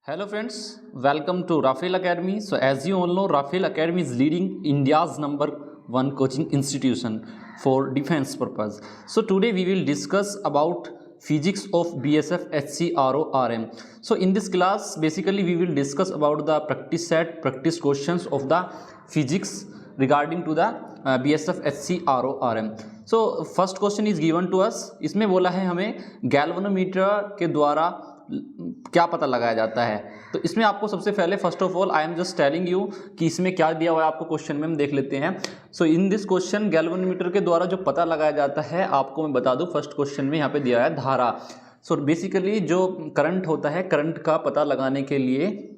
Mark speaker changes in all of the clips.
Speaker 1: Hello friends, welcome to Rafael Academy. So as you all know, Rafael Academy is leading India's #1 coaching institution for defense purpose. So today we will discuss about physics of BSF HCRO RM. So in this class basically we will discuss about the practice set, practice questions of the physics regarding to the BSF HCRO RM. So first question is given to us. इसमें बोला है हमें galvanometer के द्वारा क्या पता लगाया जाता है। तो इसमें आपको सबसे पहले first of all I am just telling you कि इसमें क्या दिया हुआ है आपको क्वेश्चन में, हम देख लेते हैं। सो इन दिस क्वेश्चन गैल्वेनोमीटर के द्वारा जो पता लगाया जाता है, आपको मैं बता दूं फर्स्ट क्वेश्चन में यहाँ पे दिया है धारा। सो बेसिकली जो करंट होता है, करंट का पता लगाने के लिए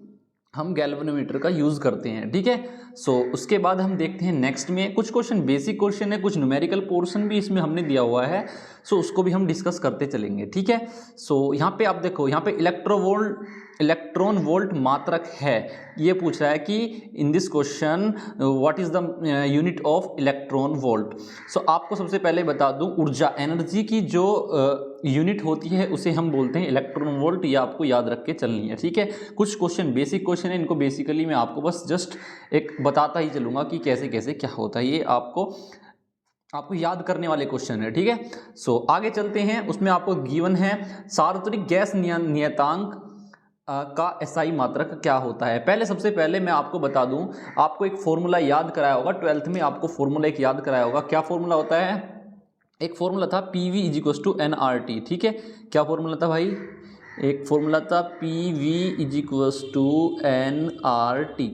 Speaker 1: हम गैल्वेनोमीटर का यूज़ करते हैं, ठीक है। सो उसके बाद हम देखते हैं नेक्स्ट में कुछ क्वेश्चन बेसिक क्वेश्चन है, कुछ न्यूमेरिकल पोर्शन भी इसमें हमने दिया हुआ है। सो उसको भी हम डिस्कस करते चलेंगे, ठीक है। सो यहाँ पे आप देखो, यहाँ पे इलेक्ट्रॉन वोल्ट मात्रक है, ये पूछ रहा है कि in this question what is the unit of electron volt. So आपको सबसे पहले बता दूं, ऊर्जा एनर्जी की जो यूनिट होती है उसे हम बोलते हैं इलेक्ट्रॉन वोल्ट। ये आपको याद रख के चलनी है, ठीक है। कुछ क्वेश्चन बेसिक क्वेश्चन है, इनको बेसिकली मैं आपको बस जस्ट एक बताता ही चलूंगा कि कैसे कैसे क्या होता है, ये आपको याद करने वाले क्वेश्चन है, ठीक है। सो आगे चलते हैं, उसमें आपको गिवन है सार्वत्रिक गैस नियतांक का एसआई मात्रक क्या होता है। पहले सबसे पहले मैं आपको बता दूं, आपको एक फॉर्मूला याद कराया होगा 12th में, आपको फॉर्मूला एक याद कराया होगा। क्या फॉर्मूला होता है? एक फॉर्मूला था PV = nRT, ठीक है। क्या फॉर्मूला था भाई? एक फॉर्मूला था PV = nRT,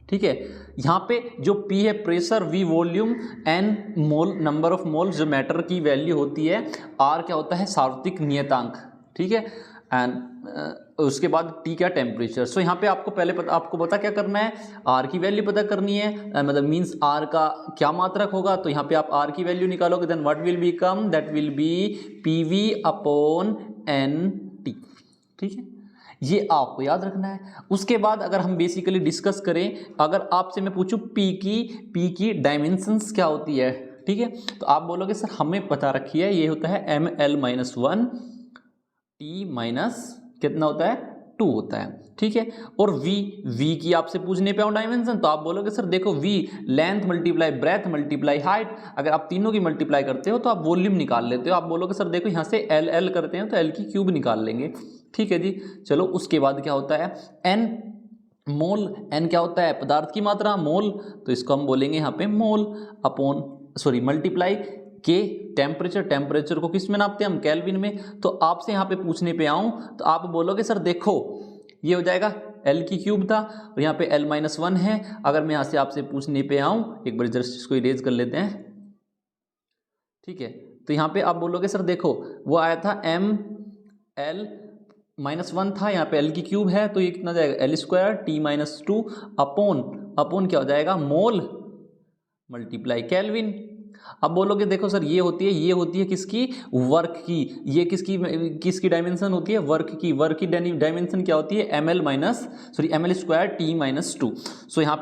Speaker 1: ठीक है। यहाँ पे जो P है pressure, V volume, N mole number of mole जो मैटर की वैल्यू होती है, R क्या होता है सार्वत्रिक नियतांक, ठीक है। एंड उसके बाद T क्या टेम्परेचर। सो यहाँ पे आपको पहले आपको पता क्या करना है, R की वैल्यू पता करनी है, मतलब मीन्स R का क्या मात्रक होगा। तो यहाँ पे आप R की वैल्यू निकालोगे, then what will become, that will be PV/NT, ठीक है। ये आपको याद रखना है। उसके बाद अगर हम बेसिकली डिस्कस करें, अगर आपसे मैं पूछूं P की डायमेंशंस क्या होती है, ठीक है, तो आप बोलोगे सर हमें पता रखी है, ये होता है ml-1, T- कितना होता है 2 होता है, ठीक है। और V की आपसे पूछने पे आओ डायमेंशन, तो आप बोलोगे सर देखो V length multiply breath multiply height, अगर आप तीनों की मल्टीप्लाई करते हो तो आप वॉल्यूम निकाल लेते हो। आप बोलोगे सर देखो यहाँ से L करते हैं तो L की क्यूब निकाल लेंगे, ठीक है जी। चलो उसके बाद क्या होता है N मोल, N क्या होता है पदार्थ की मात्रा, मोल, तो इसको हम बोलेंगे यहाँ पे मोल मल्टीप्लाई के टेम्परेचर को किस में नापते हैं हम, केल्विन में। तो आपसे यहाँ पे पूछने पे आऊँ तो आप बोलोगे सर देखो ये हो जाएगा L की क्यूब था और यहाँ पे L-1 है। अगर मैं यहाँ से आपसे पूछने पे आऊँ, एक बार जस्ट इसको इरेज कर लेते हैं, ठीक है। तो यहाँ पे आप बोलोगे सर देखो वो आया था ml-1 था, यहाँ पे L की क्यूब है तो ये कितना जाएगा L² T-2 अपॉन क्या हो जाएगा मोल मल्टीप्लाई केल्विन। अब बोलोगे देखो सर ये होती है किसकी, वर्क की। ये किसकी डायमेंशन होती है, वर्क की डायमेंशन क्या होती है ml² T-2। सो यहाँ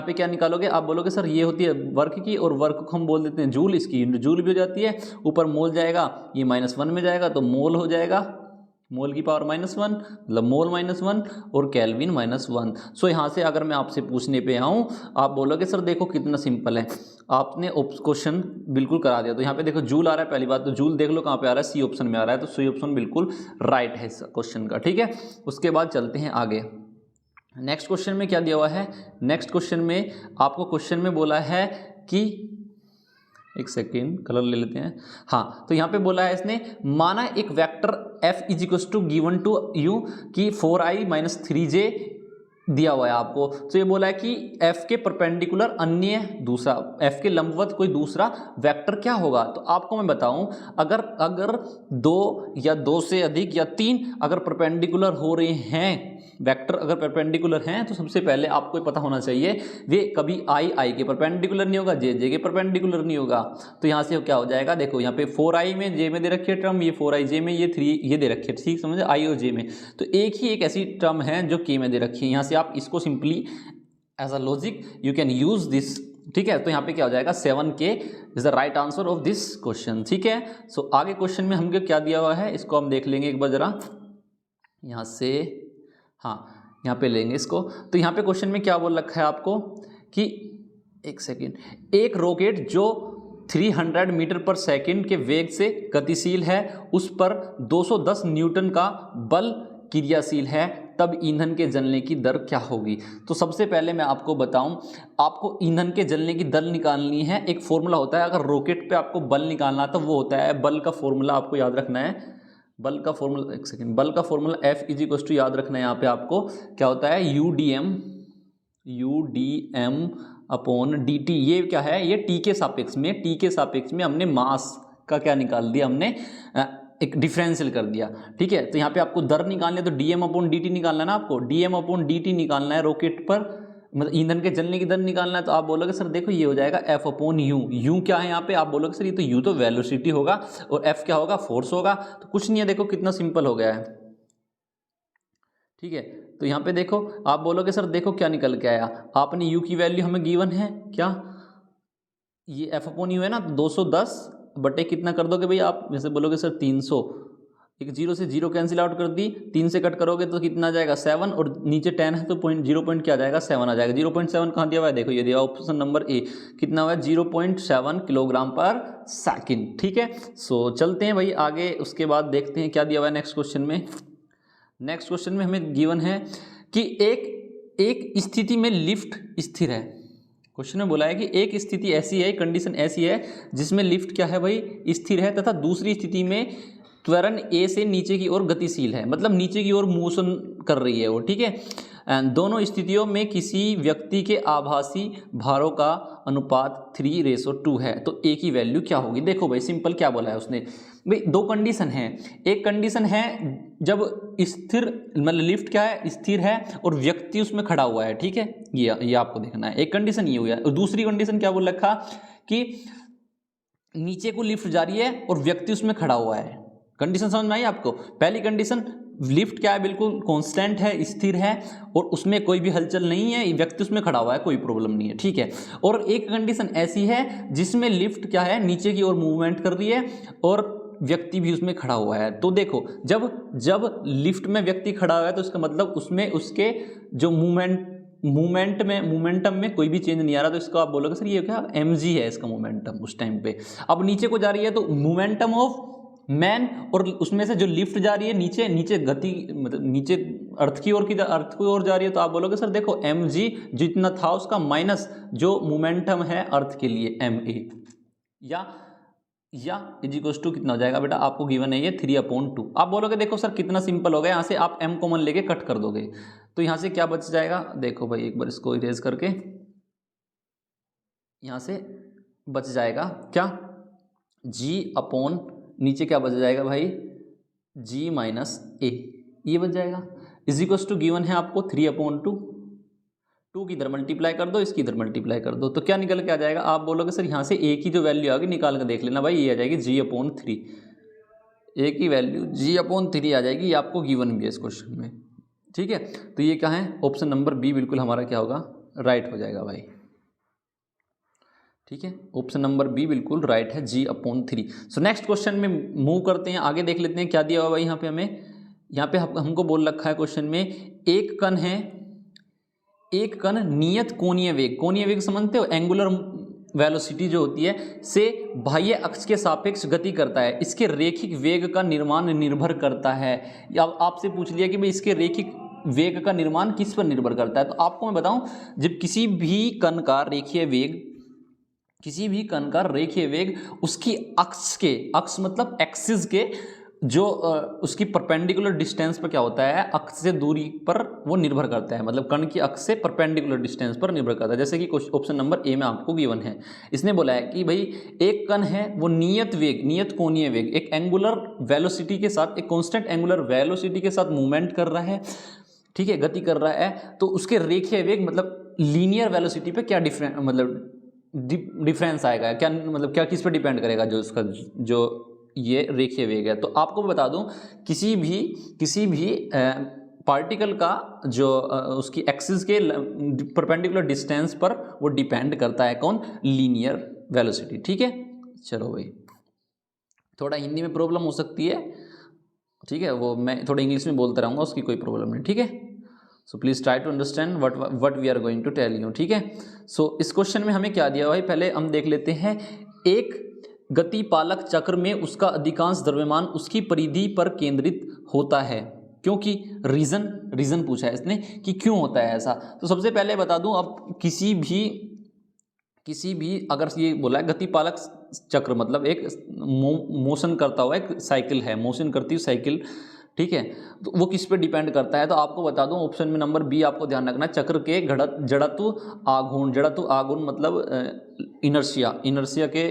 Speaker 1: पे क्या निकालोगे, आप बोलोगे सर ये होती है वर्क की, और वर्क को हम बोल देते हैं जूल, इसकी जूल भी हो जाती है, ऊपर मोल जाएगा, ये -1 में जाएगा तो मोल हो जाएगा, मोल की पावर -1 मतलब मोल -1 और केल्विन -1। सो यहाँ से अगर मैं आपसे पूछने पे आऊँ, आप बोलोगे सर देखो कितना सिंपल है, आपने क्वेश्चन बिल्कुल करा दिया। तो यहाँ पे देखो जूल आ रहा है, पहली बात तो जूल देख लो कहाँ पे आ रहा है, सी ऑप्शन में आ रहा है, तो सी ऑप्शन बिल्कुल राइट है इस क्वेश्चन का, ठीक है। उसके बाद चलते हैं आगे। नेक्स्ट क्वेश्चन में क्या दिया हुआ है, नेक्स्ट क्वेश्चन में आपको क्वेश्चन में बोला है कि, एक सेकेंड कलर ले लेते हैं, हाँ। तो यहाँ पे बोला है इसने, माना एक vector F given to you कि 4i - 3j दिया हुआ है आपको। तो ये बोला है कि F के परपेंडिकुलर अन्य दूसरा, F के लंबवत कोई दूसरा वेक्टर क्या होगा। तो आपको मैं बताऊं, अगर 2 या 2 से अधिक या 3 अगर परपेंडिकुलर हो रहे हैं, वेक्टर अगर परपेंडिकुलर हैं, तो सबसे पहले आपको पता होना चाहिए वे कभी i के परपेंडिकुलर नहीं होगा, j के परपेंडिकुलर नहीं होगा। तो यहाँ से क्या हो जाएगा, देखो यहाँ पे 4i में j में दे रखी है टर्म, ये 4i j में, ये 3 ये दे रखी है, ठीक समझे, i और j में। तो एक ऐसी टर्म है जो k में दे रखी है, यहाँ से आप इसको simply as a logic you can use this, ठीक है। तो यहाँ पे क्या हो जाएगा 7k is the right answer of this question, ठीक है। सो आगे क्वेश्चन में हमको क्या दिया हुआ है इसको हम देख लेंगे एक बार जरा। यहाँ से हाँ यहाँ पे लेंगे इसको। तो यहाँ पे क्वेश्चन में क्या बोल रखा है आपको कि एक सेकेंड, एक रॉकेट जो 300 मीटर पर सेकंड के वेग से गतिशील है उस पर 210 न्यूटन का बल क्रियाशील है, तब ईंधन के जलने की दर क्या होगी। तो सबसे पहले मैं आपको बताऊं, आपको ईंधन के जलने की दर निकालनी है। एक फॉर्मूला होता है, अगर रॉकेट पे आपको बल निकालना तो वो होता है, बल का फॉर्मूला आपको याद रखना है। बल का फॉर्मूला, एक सेकेंड, बल का फॉर्मूला F = याद रखना है यहाँ पे आपको, क्या होता है, UDM अपॉन dt। ये क्या है, ये टी के सापेक्ष में हमने मास का क्या निकाल दिया, हमने एक डिफरेंशियल कर दिया। ठीक है, तो यहाँ पे आपको दर निकालनी है तो dm/dt निकालना है ना आपको, dm/dt निकालना है रॉकेट पर, मतलब ईंधन के जलने की दर निकालना है। तो आप बोलोगे सर देखो ये हो जाएगा F/u। यू क्या है यहाँ पे, आप बोलोगे सर ये तो यू तो वेलोसिटी होगा और F क्या होगा, फोर्स होगा। तो कुछ नहीं है, देखो कितना सिंपल हो गया है। ठीक है, तो यहाँ पे देखो आप बोलोगे सर देखो क्या निकल के आया, आपने u की वैल्यू हमें गिवन है, क्या ये F/u है ना, 210 बटे कितना कर दोगे भाई आप, जैसे बोलोगे सर 300, एक 0 से 0 कैंसिल आउट कर दी, 3 से कट करोगे तो कितना आ जाएगा 7, और नीचे 10 है तो 0 क्या आ जाएगा 7 आ जाएगा। 0.7 कहाँ दिया हुआ है, देखो ये दिया ऑप्शन नंबर ए, कितना हुआ है 0.7 किलोग्राम पर सेकंड। ठीक है, सो चलते हैं भाई आगे, उसके बाद देखते हैं क्या दिया हुआ है नेक्स्ट क्वेश्चन में। नेक्स्ट क्वेश्चन में हमें गिवन है कि एक स्थिति में लिफ्ट स्थिर है। क्वेश्चन में बोला है कि एक स्थिति ऐसी है, कंडीशन ऐसी है जिसमें लिफ्ट क्या है भाई, स्थिर है, तथा दूसरी स्थिति में त्वरण ए से नीचे की ओर गतिशील है, मतलब नीचे की ओर मोशन कर रही है वो। ठीक है, दोनों स्थितियों में किसी व्यक्ति के आभासी भारों का अनुपात 3:2 है, तो ए की वैल्यू क्या होगी। देखो भाई सिंपल क्या बोला है उसने, भाई दो कंडीशन है। एक कंडीशन है जब स्थिर, मतलब लिफ्ट क्या है, स्थिर है और व्यक्ति उसमें खड़ा हुआ है। ठीक है, ये आपको देखना है, एक कंडीशन ये हुई है। और दूसरी कंडीशन क्या बोल रखा कि नीचे को लिफ्ट जा रही है और व्यक्ति उसमें खड़ा हुआ है। कंडीशन समझ में आई आपको। पहली कंडीशन लिफ्ट क्या है, बिल्कुल कांस्टेंट है, स्थिर है और उसमें कोई भी हलचल नहीं है, व्यक्ति उसमें खड़ा हुआ है, कोई प्रॉब्लम नहीं है। ठीक है, और एक कंडीशन ऐसी है जिसमें लिफ्ट क्या है, नीचे की ओर मूवमेंट कर रही है और व्यक्ति भी उसमें खड़ा हुआ है। तो देखो जब लिफ्ट में व्यक्ति खड़ा हुआ है तो इसका मतलब उसमें उसके जो मोमेंटम में कोई भी चेंज नहीं आ रहा, तो इसको आप बोलोगे सर ये क्या mg है इसका मोमेंटम उस टाइम पे। अब नीचे को जा रही है तो मोमेंटम ऑफ मैन, और उसमें से जो लिफ्ट जा रही है नीचे गति, मतलब नीचे अर्थ की ओर जा रही है, तो आप बोलोगे सर देखो mg जितना था उसका माइनस जो मोमेंटम है अर्थ के लिए ma, या इजिकल्स टू कितना हो जाएगा बेटा, आपको गिवन है ये 3/2। आप बोलोगे देखो सर कितना सिंपल हो गया, यहाँ से आप m कॉमन लेके कट कर दोगे तो यहाँ से क्या बच जाएगा, देखो भाई एक बार इसको इरेज करके, यहाँ से बच जाएगा क्या, g/ नीचे क्या बच जाएगा भाई, g - a, ये बच जाएगा। इजिकल्स टू गिवन है आपको 3/2, 2 की इधर मल्टीप्लाई कर दो, इसकी इधर मल्टीप्लाई कर दो, तो क्या निकल के आ जाएगा। आप बोलोगे सर यहाँ से a की जो वैल्यू आ गई निकाल कर देख लेना भाई, ये आ जाएगी g/3, a की वैल्यू g/3 आ जाएगी, ये आपको गिवन भी है इस क्वेश्चन में। ठीक है, तो ये क्या है, ऑप्शन नंबर बी बिल्कुल हमारा क्या होगा, राइट हो जाएगा भाई। ठीक है, ऑप्शन नंबर बी बिल्कुल राइट है, g/3। सो नेक्स्ट क्वेश्चन में मूव करते हैं, आगे देख लेते हैं क्या दिया हुआ भाई। यहाँ पे यहाँ पे हमको बोल रखा है क्वेश्चन में, एक कण है, एक कण नियत कोणीय वेग समझते हो, एंगुलर वेलोसिटी जो होती है से बाह्य अक्ष के सापेक्ष गति करता है, इसके रेखिक वेग का निर्माण निर्भर करता है। अब आपसे पूछ लिया कि भाई इसके रेखिक वेग का निर्माण किस पर निर्भर करता है, तो आपको मैं बताऊं, जब किसी भी कण का रेखीय वेग उसकी अक्ष मतलब एक्सिस के जो उसकी परपेंडिकुलर डिस्टेंस पर क्या होता है, अक्ष से दूरी पर वो निर्भर करता है, मतलब कण की अक्ष से परपेंडिकुलर डिस्टेंस पर निर्भर करता है। जैसे कि ऑप्शन नंबर ए में आपको गिवन है, इसने बोला है कि भाई एक कण है वो नियत कोणीय वेग, एक एंगुलर वेलोसिटी के साथ, एक कांस्टेंट एंगुलर वेलोसिटी के साथ मूवमेंट कर रहा है। ठीक है, गति कर रहा है, तो उसके रेखीय वेग मतलब लीनियर वेलोसिटी पे क्या डिफरेंस आएगा, क्या मतलब क्या किस पे डिपेंड करेगा, जो उसका जो ये रेखीय वेग है। तो आपको बता दूं, किसी भी पार्टिकल का जो उसकी एक्सिस के परपेंडिकुलर डिस्टेंस पर वो डिपेंड करता है, कौन, लीनियर वेलोसिटी। ठीक है, चलो भाई, थोड़ा हिंदी में प्रॉब्लम हो सकती है, ठीक है, वो मैं थोड़ा इंग्लिश में बोलता रहूँगा, उसकी कोई प्रॉब्लम नहीं। ठीक है, so please try to understand what we are going to tell you, ठीक है। सो इस क्वेश्चन में हमें क्या दिया भाई, पहले हम देख लेते हैं। एक गतिपालक चक्र में उसका अधिकांश द्रव्यमान उसकी परिधि पर केंद्रित होता है, क्योंकि रीज़न पूछा है इसने कि क्यों होता है ऐसा। तो सबसे पहले बता दूं, अब किसी भी अगर ये बोला है गतिपालक चक्र मतलब एक मोशन करता हुआ एक साइकिल है, मोशन करती हुई साइकिल, ठीक है, तो वो किस पे डिपेंड करता है। तो आपको बता दूं ऑप्शन में नंबर बी आपको ध्यान रखना है, चक्र के जड़त्व आघूर्ण मतलब इनर्शिया के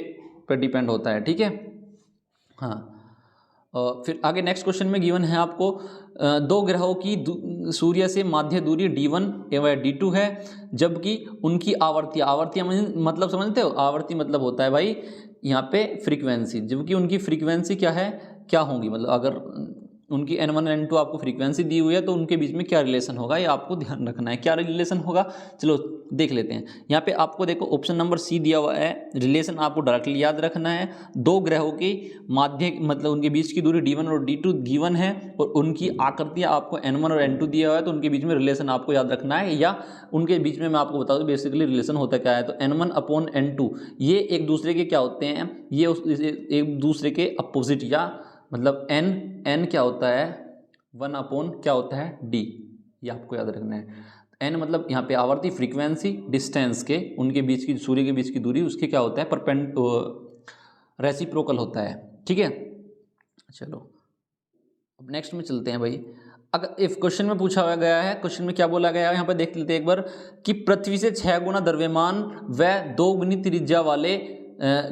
Speaker 1: पे डिपेंड होता है, ठीक है। हाँ, फिर आगे नेक्स्ट क्वेश्चन में गिवन है आपको दो ग्रहों की सूर्य से माध्य दूरी d1 एवं d2 है, जबकि उनकी आवर्तियाँ मतलब समझते हो, आवर्ती मतलब होता है भाई यहाँ पे फ्रीक्वेंसी, जबकि उनकी फ्रीक्वेंसी क्या होंगी, मतलब अगर उनकी n1 n2 आपको फ्रीक्वेंसी दी हुई है तो उनके बीच में क्या रिलेशन होगा, ये आपको ध्यान रखना है। क्या रिलेशन होगा, चलो देख लेते हैं। यहाँ पे आपको देखो ऑप्शन नंबर सी दिया हुआ है, रिलेशन आपको डायरेक्टली याद रखना है। दो ग्रहों की माध्य मतलब उनके बीच की दूरी d1 और d2 गिवन है और उनकी आकृतियाँ आपको n1 और n2 दिया हुआ है, तो उनके बीच में रिलेशन आपको याद रखना है। या उनके बीच में मैं आपको बता दूँ बेसिकली रिलेशन होता क्या है, तो n1/n2 ये एक दूसरे के क्या होते हैं, ये एक दूसरे के अपोजिट, या मतलब n क्या होता है 1/ क्या होता है d, ये आपको याद रखना है। n मतलब यहाँ पे आवर्ती, फ्रीक्वेंसी, डिस्टेंस के उनके बीच की सूर्य के बीच की दूरी उसके क्या होता है रेसिप्रोकल होता है, ठीक है। चलो अब नेक्स्ट में चलते हैं भाई। अगर इफ क्वेश्चन में पूछा हुआ गया है, क्वेश्चन में क्या बोला गया है यहाँ पर देख लेते हैं एक बार, कि पृथ्वी से 6 गुना द्रव्यमान व 2 गुनी त्रिज्या वाले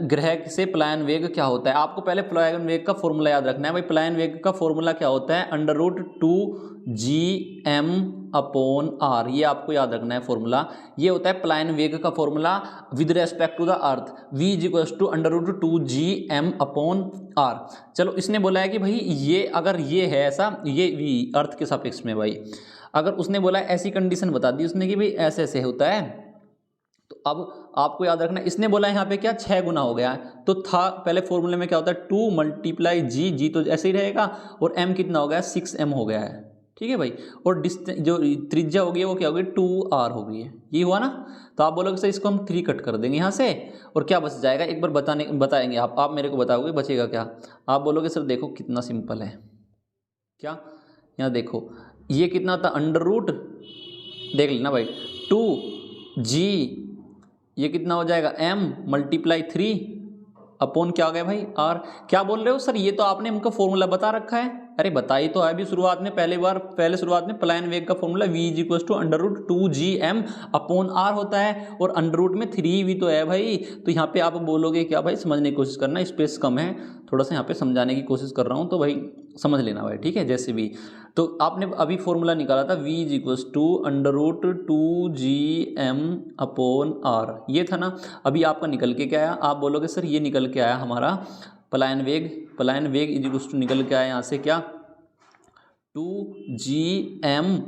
Speaker 1: ग्रह से पलायन वेग क्या होता है। आपको पहले पलायन वेग का फॉर्मूला याद रखना है भाई। पलायन वेग का फॉर्मूला क्या होता है, √2gm/r, ये आपको याद रखना है फॉर्मूला। ये होता है पलायन वेग का formula with respect to the earth, v = √2gm/r। चलो इसने बोला है कि भाई ये अगर ये है ऐसा, ये v अर्थ के सापेक्ष में भाई, अगर उसने बोला ऐसी कंडीशन बता दी उसने कि भाई ऐसे ऐसे होता है, तो अब आपको याद रखना इसने बोला है यहाँ पे क्या 6 गुना हो गया है, तो था पहले फॉर्मूले में क्या होता है 2 × g तो ऐसे ही रहेगा, और m कितना हो गया 6m हो गया है, ठीक है भाई। और जो त्रिज्या होगी वो क्या होगी 2r हो गई है, ये हुआ ना। तो आप बोलोगे सर इसको हम 3 कट कर देंगे यहाँ से, और क्या बच जाएगा एक बार बताएंगे आप मेरे को बताओगे बचेगा क्या। आप बोलोगे सर देखो कितना सिंपल है, क्या यहाँ देखो ये कितना था √ देख लेना भाई 2g, ये कितना हो जाएगा m × 3 क्या हो गया भाई r। क्या बोल रहे हो सर, ये तो आपने हमको फॉर्मूला बता रखा है। अरे बताई तो है अभी शुरुआत में, पहले शुरुआत में पलायन वेग का फॉर्मूला v = √2gm/r होता है, और अंडर में 3v तो है भाई। तो यहाँ पे आप बोलोगे क्या भाई, समझने की कोशिश करना, स्पेस कम है थोड़ा सा, यहाँ पे समझाने की कोशिश कर रहा हूँ तो भाई समझ लेना भाई, ठीक है। जैसे भी तो आपने अभी फॉर्मूला निकाला था v = √2gm/r, ये था ना। अभी आपका निकल के क्या आया, आप बोलोगे सर ये निकल के आया हमारा पलायन वेग निकल के आया यहाँ से क्या 2gm,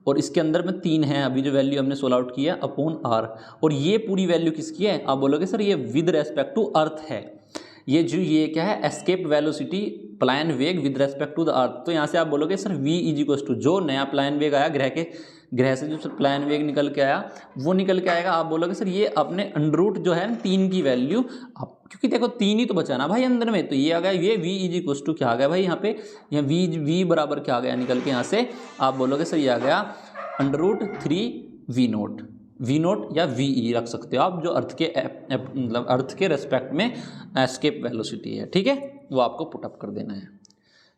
Speaker 1: और इसके अंदर में 3 है अभी जो वैल्यू हमने सोल्व आउट किया /r, और ये पूरी वैल्यू किसकी है, आप बोलोगे सर ये विद रेस्पेक्ट टू अर्थ है। ये क्या है एस्केप वेलोसिटी पलायन वेग with respect to the earth. तो यहाँ से आप बोलोगे सर v = जो नया पलायन वेग आया ग्रह से जो पलायन वेग निकल के आया वो निकल के आएगा। आप बोलोगे सर ये अपने √ जो है 3 की वैल्यू, क्योंकि देखो 3 ही तो बचा ना भाई अंदर में, तो ये आ गया ये v = क्या आ गया भाई यहाँ पे, यहाँ v बराबर क्या आ गया निकल के यहाँ से, आप बोलोगे सर ये आ गया √3v0 या ve रख सकते हो आप, जो अर्थ के मतलब अर्थ के रेस्पेक्ट में एस्केप वेलोसिटी है, ठीक है, वो आपको पुट अप कर देना है।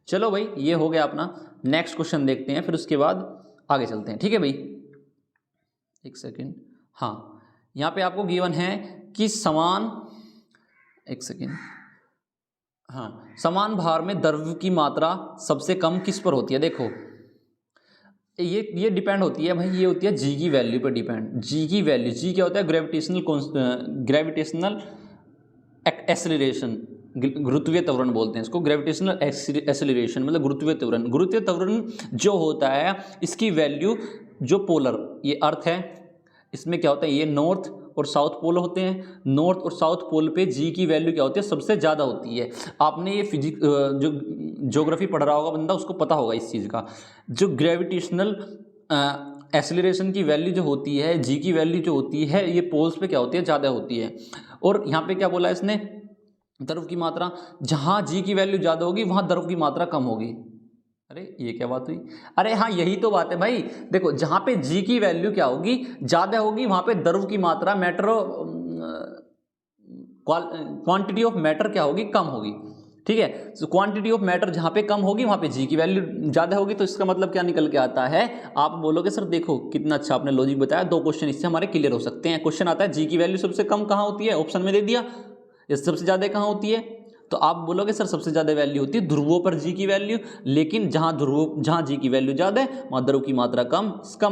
Speaker 1: चलो भाई ये हो गया अपना। नेक्स्ट क्वेश्चन देखते हैं, फिर उसके बाद आगे चलते हैं, ठीक है भाई। एक सेकेंड, हाँ यहाँ पे आपको गिवन है कि समान भार में द्रव्य की मात्रा सबसे कम किस पर होती है। देखो ये डिपेंड होती है भाई, ये होती है जी की वैल्यू पर डिपेंड। जी की वैल्यू, जी क्या होता है ग्रेविटेशनल एक्सेलरेशन, गुरुत्वीय त्वरण बोलते हैं इसको, ग्रेविटेशनल एक्सेलरेशन मतलब गुरुत्वीय त्वरण जो होता है इसकी वैल्यू जो पोलर ये अर्थ है इसमें क्या होता है, ये नॉर्थ और साउथ पोल होते हैं। नॉर्थ और साउथ पोल पे जी की वैल्यू क्या होती है सबसे ज़्यादा होती है। आपने ये फिजिक्स जो ज्योग्राफी पढ़ रहा होगा बंदा उसको पता होगा इस चीज़ का। जो ग्रेविटेशनल एक्सीलरेशन की वैल्यू जो होती है, जी की वैल्यू जो होती है, ये पोल्स पे क्या होती है, ज़्यादा होती है। और यहाँ पे क्या बोला इसने, द्रव की मात्रा, जहाँ जी की वैल्यू ज़्यादा होगी वहाँ द्रव की मात्रा कम होगी। अरे ये क्या बात हुई, अरे हाँ यही तो बात है भाई। देखो जहाँ पे जी की वैल्यू क्या होगी, ज़्यादा होगी, वहाँ पे द्रव की मात्रा, मैटर क्वांटिटी ऑफ मैटर क्या होगी, कम होगी। ठीक है, तो क्वांटिटी ऑफ मैटर जहाँ पे कम होगी वहाँ पे जी की वैल्यू ज़्यादा होगी। तो इसका मतलब क्या निकल के आता है, आप बोलोगे सर देखो कितना अच्छा आपने लॉजिक बताया, 2 क्वेश्चन इससे हमारे क्लियर हो सकते हैं। क्वेश्चन आता है जी की वैल्यू सबसे कम कहाँ होती है, ऑप्शन में दे दिया, ये सबसे ज़्यादा कहाँ होती है, तो आप बोलोगे सर सबसे ज़्यादा वैल्यू होती है ध्रुवों पर जी की वैल्यू, लेकिन जहाँ जी की वैल्यू ज़्यादा है वहाँ द्रव की मात्रा कम। इसका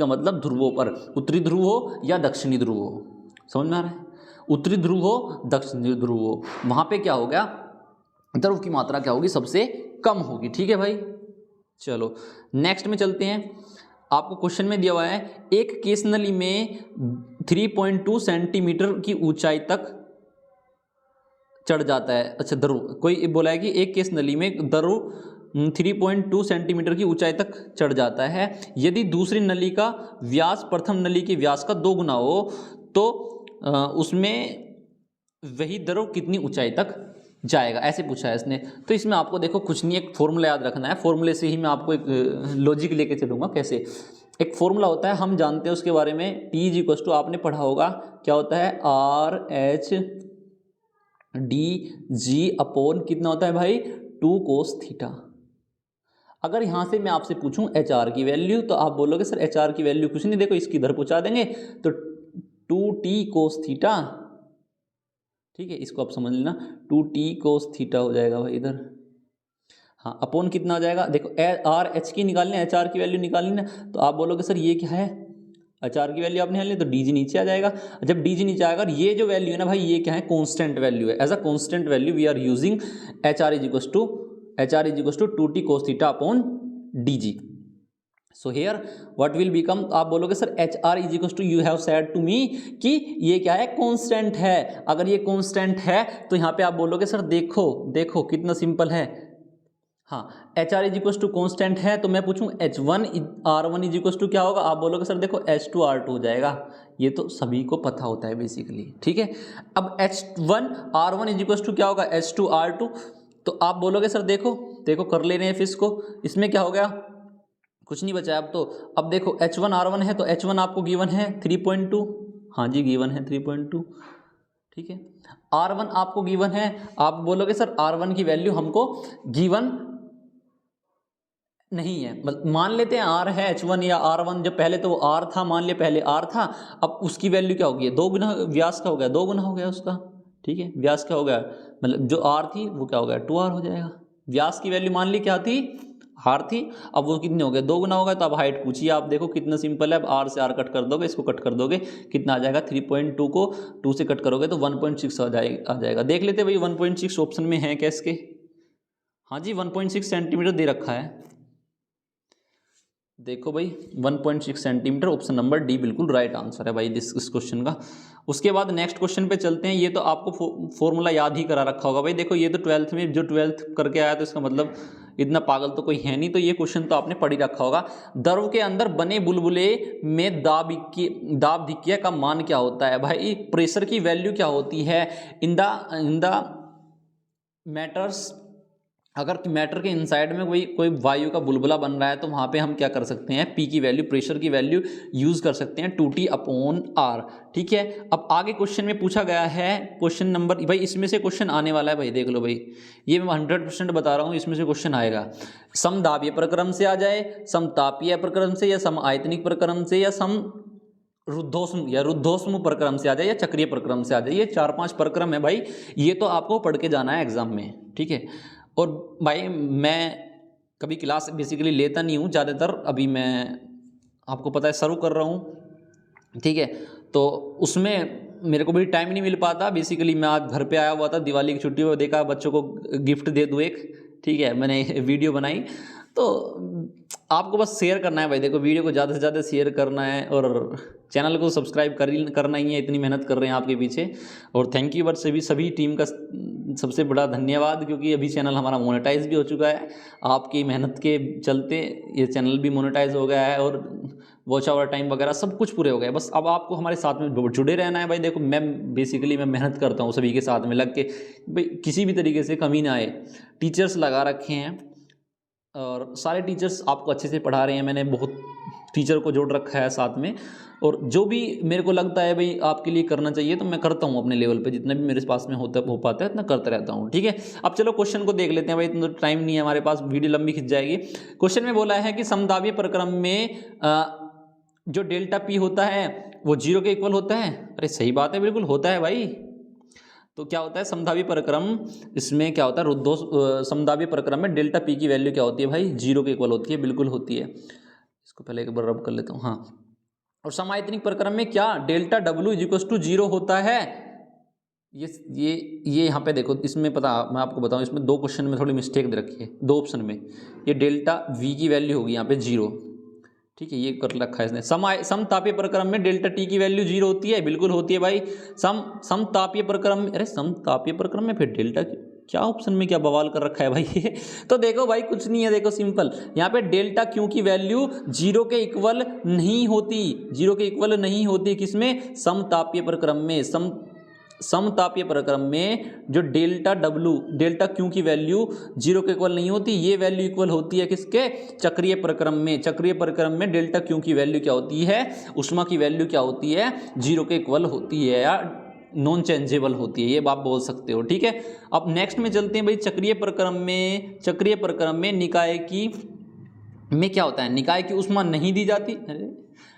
Speaker 1: मतलब ध्रुवों पर, उत्तरी ध्रुव हो या दक्षिणी ध्रुव हो, समझ में आ रहा है, उत्तरी ध्रुव हो दक्षिणी ध्रुव हो, वहाँ पे क्या हो गया, द्रव की मात्रा क्या होगी, सबसे कम होगी। ठीक है भाई, चलो नेक्स्ट में चलते हैं। आपको क्वेश्चन में दिया हुआ है एक केस नली में 3.2 सेंटीमीटर की ऊंचाई तक चढ़ जाता है। अच्छा द्रव, कोई बोला है कि एक केस नली में द्रव 3.2 सेंटीमीटर की ऊंचाई तक चढ़ जाता है, यदि दूसरी नली का व्यास प्रथम नली के व्यास का 2 गुना हो तो उसमें वही द्रव कितनी ऊंचाई तक जाएगा, ऐसे पूछा है इसने। तो इसमें आपको देखो कुछ नहीं, एक फॉर्मूला याद रखना है, फॉर्मूले से ही मैं आपको एक लॉजिक लेके चलूँगा। कैसे, एक फॉर्मूला होता है, हम जानते हैं उसके बारे में, टी इज इक्वल टू, आपने पढ़ा होगा क्या होता है, R H D G upon कितना होता है भाई, 2 कोस थीटा। अगर यहाँ से मैं आपसे पूछूं एच आर की वैल्यू, तो आप बोलोगे सर एच आर की वैल्यू कुछ नहीं, देखो इसकी इधर पहुँचा देंगे तो 2t कोस थीटा। ठीक है, इसको आप समझ लेना, 2t कोस थीटा हो जाएगा भाई इधर। हाँ, अपॉन कितना हो जाएगा, देखो आर एच की निकालनी है, एच आर की वैल्यू निकालनी ना, तो आप बोलोगे सर ये क्या है, एच आर की वैल्यू आपने निकाली तो डी जी नीचे आ जाएगा। जब डी जी नीचे आएगा, ये जो वैल्यू है ना भाई, ये क्या है, कॉन्स्टेंट वैल्यू है। As a constant value we are using H R is equal to 2t cos theta upon D G. So here what will become, आप बोलोगे sir H R is equal to, you have said to me कि ये क्या है, constant है। अगर ये constant है तो यहाँ पे आप बोलोगे सर देखो कितना सिंपल है। हाँ, H R is equal to constant है, तो मैं पूछूं H one R one is equal to क्या होगा, आप बोलोगे सर देखो एच टू आर टू हो जाएगा। ये तो सभी को पता होता है बेसिकली। ठीक है, अब H one R one is equal to क्या होगा, एच टू आर टू। तो आप बोलोगे सर देखो कर ले रहे हैं फिर इसको, इसमें क्या हो गया, कुछ नहीं बचा अब तो। अब देखो एच वन आर वन है, तो एच वन आपको गिवन है 3.2, हाँ जी गिवन है 3.2। ठीक है, आर वन आपको गिवन है, आप बोलोगे सर आर वन की वैल्यू हमको गिवन नहीं है, मतलब मान लेते हैं आर है एच वन या आर वन, जब पहले तो वो आर था, मान लिया पहले आर था, अब उसकी वैल्यू क्या होगी, 2 गुना व्यास का हो गया, 2 गुना हो गया उसका। ठीक है, व्यास क्या हो गया, मतलब जो आर थी वो क्या हो गया 2r हो जाएगा। व्यास की वैल्यू मान ली क्या थी, आर थी, अब वो कितने हो गए 2 गुना हो गया। तो अब हाइट पूछिए, आप देखो कितना सिंपल है, अब आर से आर कट कर दोगे, इसको कट कर दोगे, कितना आ जाएगा 3.2 को 2 से कट करोगे तो 1.6 आ जाएगा। देख लेते भाई 1.6 ऑप्शन में है क्या इसके, हाँ जी 1.6 सेंटीमीटर दे रखा है। देखो भाई 1.6 सेंटीमीटर, ऑप्शन नंबर डी बिल्कुल राइट आंसर है भाई इस क्वेश्चन का। उसके बाद नेक्स्ट क्वेश्चन पे चलते हैं। ये तो आपको फॉर्मूला याद ही करा रखा होगा भाई, देखो ये तो 12th में, जो 12th करके आया तो इसका मतलब इतना पागल तो कोई है नहीं, तो ये क्वेश्चन तो आपने पढ़ ही रखा होगा। द्रव के अंदर बने बुलबुले में दाब धिक्य का मान क्या होता है भाई, प्रेशर की वैल्यू क्या होती है इन द मैटर्स। अगर मैटर के इनसाइड में कोई वायु का बुलबुला बन रहा है तो वहाँ पे हम क्या कर सकते हैं, पी की वैल्यू, प्रेशर की वैल्यू यूज़ कर सकते हैं 2t अपॉन आर। ठीक है, अब आगे क्वेश्चन में पूछा गया है, क्वेश्चन नंबर भाई इसमें से क्वेश्चन आने वाला है भाई, देख लो भाई, ये मैं 100% बता रहा हूँ, इसमें से क्वेश्चन आएगा। समदाबीय प्रक्रम से आ जाए, समतापीय प्रक्रम से, या सम आयतनिक प्रक्रम से, या सम रुद्धोष्म प्रक्रम से आ जाए, या चक्रीय प्रक्रम से आ जाए। ये 4-5 प्रक्रम है भाई, ये तो आपको पढ़ के जाना है एग्जाम में। ठीक है, और भाई मैं कभी क्लास बेसिकली लेता नहीं हूँ ज़्यादातर, अभी मैं आपको पता है शुरू कर रहा हूँ। ठीक है, तो उसमें मेरे को भी टाइम नहीं मिल पाता। बेसिकली मैं आज घर पे आया हुआ था, दिवाली की छुट्टी में देखा बच्चों को गिफ्ट दे दूँ एक, ठीक है, मैंने वीडियो बनाई, तो आपको बस शेयर करना है भाई, देखो वीडियो को ज़्यादा से ज़्यादा शेयर करना है और चैनल को सब्सक्राइब करना ही है, इतनी मेहनत कर रहे हैं आपके पीछे। और थैंक यू बट सभी टीम का सबसे बड़ा धन्यवाद, क्योंकि अभी चैनल हमारा मोनेटाइज भी हो चुका है। आपकी मेहनत के चलते ये चैनल भी मोनेटाइज हो गया है और वॉच आवर टाइम वगैरह सब कुछ पूरे हो गए। बस अब आपको हमारे साथ में जुड़े रहना है भाई। देखो मैं मेहनत करता हूँ सभी के साथ में लग के, भाई किसी भी तरीके से कमी ना आए। टीचर्स लगा रखे हैं और सारे टीचर्स आपको अच्छे से पढ़ा रहे हैं। मैंने बहुत टीचर को जोड़ रखा है साथ में, और जो भी मेरे को लगता है भाई आपके लिए करना चाहिए तो मैं करता हूँ अपने लेवल पे, जितना भी मेरे पास में हो पाता है इतना करता रहता हूँ। ठीक है, अब चलो क्वेश्चन को देख लेते हैं भाई, इतना टाइम नहीं है हमारे पास, वीडियो लंबी खिंच जाएगी। क्वेश्चन में बोला है कि समदाबीय प्रक्रम में जो डेल्टा पी होता है वो 0 के इक्वल होता है। अरे सही बात है, बिल्कुल होता है भाई। तो क्या होता है समदाबी प्रक्रम, इसमें क्या होता है दो समदाबी प्रक्रम में डेल्टा पी की वैल्यू क्या होती है भाई 0 के इक्वल होती है, बिल्कुल होती है। इसको पहले एक बार रब कर लेता हूँ। हाँ, और समायतनिक प्रक्रम में क्या डेल्टा डब्ल्यू इक्वल टू 0 होता है। ये यहाँ पे देखो, इसमें पता मैं आपको बताऊँ, इसमें 2 क्वेश्चन में थोड़ी मिस्टेक दे रखी है, 2 ऑप्शन में। ये डेल्टा वी की वैल्यू होगी यहाँ पे 0, ठीक है, ये कर रखा है इसने। समतापीय प्रक्रम में डेल्टा टी की वैल्यू 0 होती है, बिल्कुल होती है भाई। समतापीय प्रक्रम में, अरे समतापीय प्रक्रम में फिर डेल्टा क्या ऑप्शन में क्या बवाल कर रखा है भाई ये तो देखो भाई कुछ नहीं है, देखो सिंपल, यहाँ पे डेल्टा क्यू की वैल्यू 0 के इक्वल नहीं होती, 0 के इक्वल नहीं होती। किसमें? समतापीय प्रक्रम में। समतापीय प्रक्रम में जो डेल्टा क्यू की वैल्यू 0 के इक्वल नहीं होती, ये वैल्यू इक्वल होती है किसके? चक्रीय प्रक्रम में। चक्रीय प्रक्रम में डेल्टा क्यू की वैल्यू क्या होती है? ऊष्मा की वैल्यू क्या होती है? 0 के इक्वल होती है या नॉन चेंजेबल होती है, ये आप बोल सकते हो। ठीक है, अब नेक्स्ट में चलते हैं भाई। चक्रीय प्रक्रम में निकाय की में क्या होता है? निकाय की ऊष्मा नहीं दी जाती।